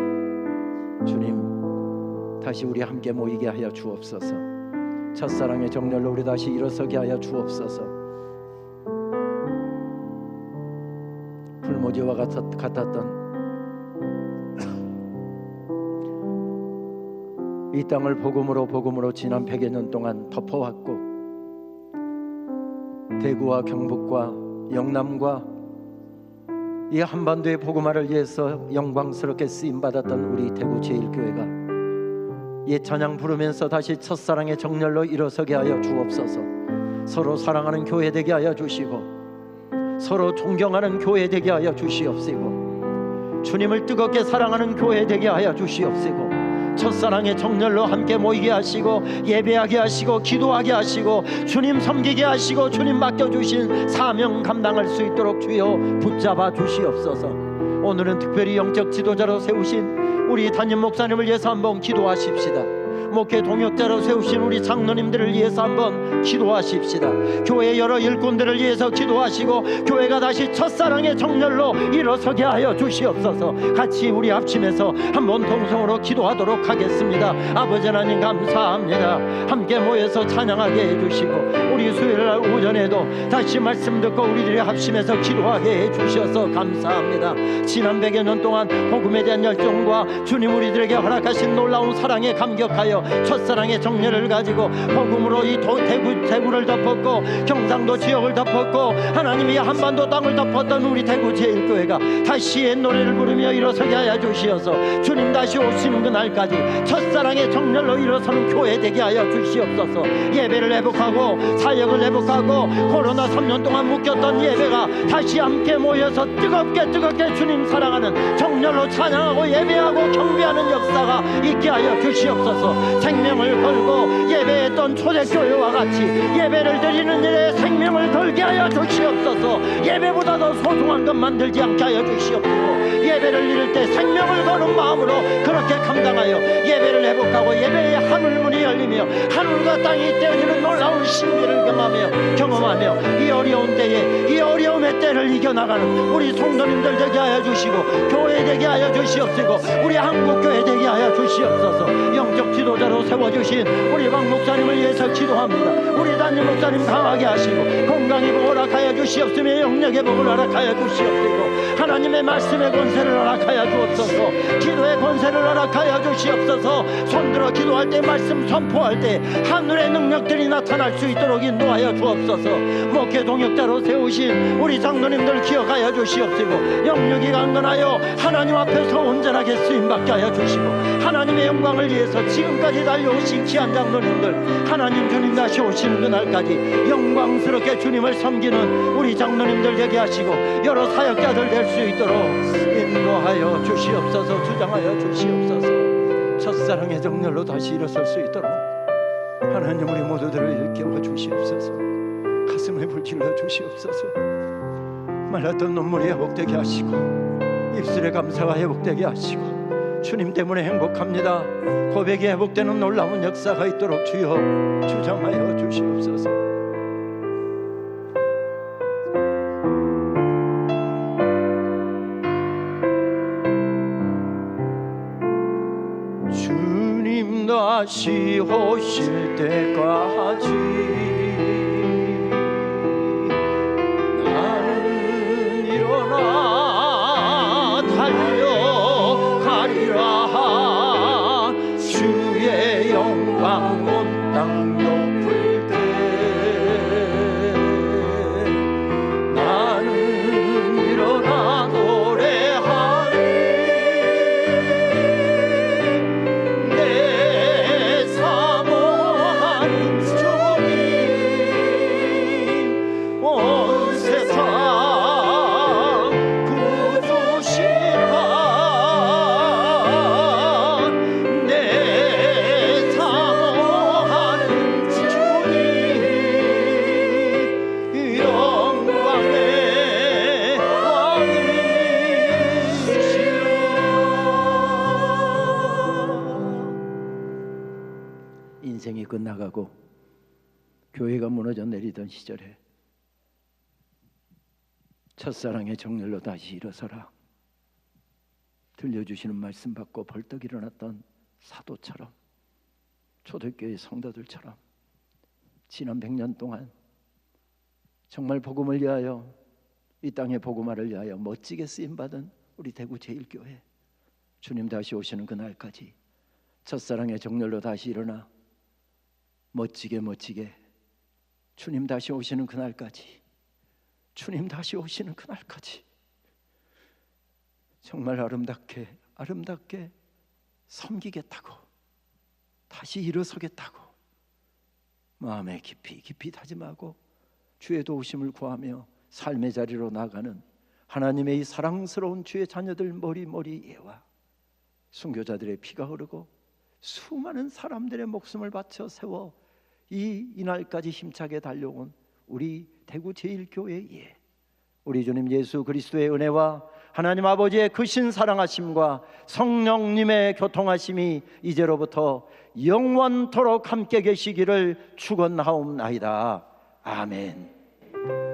주님 다시 우리 함께 모이게 하여 주옵소서. 첫사랑의 정열로 우리 다시 일어서게 하여 주옵소서. 풀무지와 같았던 이 땅을 복음으로 지난 100여 년 동안 덮어왔고, 대구와 경북과 영남과 이 한반도의 복음화를 위해서 영광스럽게 쓰임받았던 우리 대구 제1교회가 옛 찬양 부르면서 다시 첫사랑의 정열로 일어서게 하여 주옵소서. 서로 사랑하는 교회 되게 하여 주시고, 서로 존경하는 교회 되게 하여 주시옵시고, 주님을 뜨겁게 사랑하는 교회 되게 하여 주시옵시고, 첫사랑의 정열로 함께 모이게 하시고, 예배하게 하시고, 기도하게 하시고, 주님 섬기게 하시고, 주님 맡겨주신 사명 감당할 수 있도록 주여 붙잡아 주시옵소서. 오늘은 특별히 영적 지도자로 세우신 우리 담임 목사님을 위해서 한번 기도하십시다. 목회 동역자로 세우신 우리 장로님들을 위해서 한번 기도하십시다. 교회 여러 일꾼들을 위해서 기도하시고, 교회가 다시 첫사랑의 정열로 일어서게 하여 주시옵소서. 같이 우리 합심해서 한번 동성으로 기도하도록 하겠습니다. 아버지 하나님 감사합니다. 함께 모여서 찬양하게 해주시고, 우리 수요일 날 오전에도 다시 말씀 듣고 우리들이 합심해서 기도하게 해주셔서 감사합니다. 지난 100여 년 동안 복음에 대한 열정과 주님 우리들에게 허락하신 놀라운 사랑에 감격하여 첫사랑의 정열을 가지고 복음으로 이 대구를 덮었고, 경상도 지역을 덮었고, 하나님이 한반도 땅을 덮었던 우리 대구 제1교회가 다시 옛 노래를 부르며 일어서게 하여 주시어서 주님 다시 오시는 그날까지 첫사랑의 정열로 일어서는 교회 되게 하여 주시옵소서. 예배를 회복하고 사역을 회복하고 코로나 3년 동안 묶였던 예배가 다시 함께 모여서 뜨겁게 주님 사랑하는 정열로 찬양하고 예배하고 경배하는 역사가 있게 하여 주시옵소서. 생명을 걸고 예배했던 초대교회와 같이 예배를 드리는 일에 생명을 걸게 하여 주시옵소서. 예배보다 더 소중한 것 만들지 않게 하여 주시옵소서. 예배를 드릴 때 생명을 거는 마음으로 그렇게 감당하여 예배를 회복하고 예배의 하늘문이 열리며 하늘과 땅이 떼어지는 놀라운 신비를 경험하며 이 어려운 때에 이 어려움의 때를 이겨나가는 우리 성도님들 되게 하여 주시고, 교회 되게 하여 주시옵시고, 우리 한국교회 되게 하여 주시옵소서. 영적 지도자로 세워주신 우리 박 목사님을 위해서 기도합니다. 우리 담임 목사님 강하게 하시고 건강의 복을 허락하여 주시옵시며 영력의 복을 허락하여 주시옵시고, 하나님의 말씀의 권세를 허락하여 주옵소서. 기도의 권세를 허락하여 주시옵소서. 손들어 기도할 때, 말씀 선포할 때 하늘의 능력들이 나타날 수 있도록 인도하여 주옵소서. 목회 동역자로 세우신 우리 장로님들 기억하여 주시옵시고, 영육이 강건하여 하나님 앞에서 온전하게 쓰임받게 하여 주시고, 하나님의 영광을 위해서 지금까지 달려오신 귀한 장로님들, 하나님 주님 다시 오시는 그날까지 영광스럽게 주님을 섬기는 우리 장로님들 되게 하시고, 여러 사역자들 될 수 있도록 인도하여 주시옵소서. 주장하여 주시옵소서. 첫사랑의 정열로 다시 일어설 수 있도록 하나님 우리 모두들을 일깨워 주시옵소서. 가슴에 불질러 주시옵소서. 말랐던 눈물이 회복되게 하시고, 입술의 감사가 회복되게 하시고, 주님 때문에 행복합니다 고백이 회복되는 놀라운 역사가 있도록 주여 주장하여 주시옵소서. 주님 다시 오실 때까지 나는 일어나 달려가리라. 주의 영광 온 땅 높을 때 나는 일어나 노래하리. 내 사모하는 주님 온 세상 구주시라. 내 사모하는 인생이 끝나가고 교회가 무너져 내리던 시절에 첫사랑의 정열로 다시 일어서라 들려주시는 말씀 받고 벌떡 일어났던 사도처럼, 초대교회 성도들처럼 지난 100년 동안 정말 복음을 위하여, 이 땅의 복음화를 위하여 멋지게 쓰임받은 우리 대구 제1교회, 주님 다시 오시는 그날까지 첫사랑의 정열로 다시 일어나 멋지게 주님 다시 오시는 그날까지, 주님 다시 오시는 그날까지 정말 아름답게 섬기겠다고, 다시 일어서겠다고 마음에 깊이 다짐하고 주의 도우심을 구하며 삶의 자리로 나가는 하나님의 이 사랑스러운 주의 자녀들 머리머리에와 순교자들의 피가 흐르고 수많은 사람들의 목숨을 바쳐 세워 이날까지 힘차게 달려온 우리 대구 제1교회에 우리 주님 예수 그리스도의 은혜와 하나님 아버지의 크신 사랑하심과 성령님의 교통하심이 이제로부터 영원토록 함께 계시기를 축원하옵나이다. 아멘.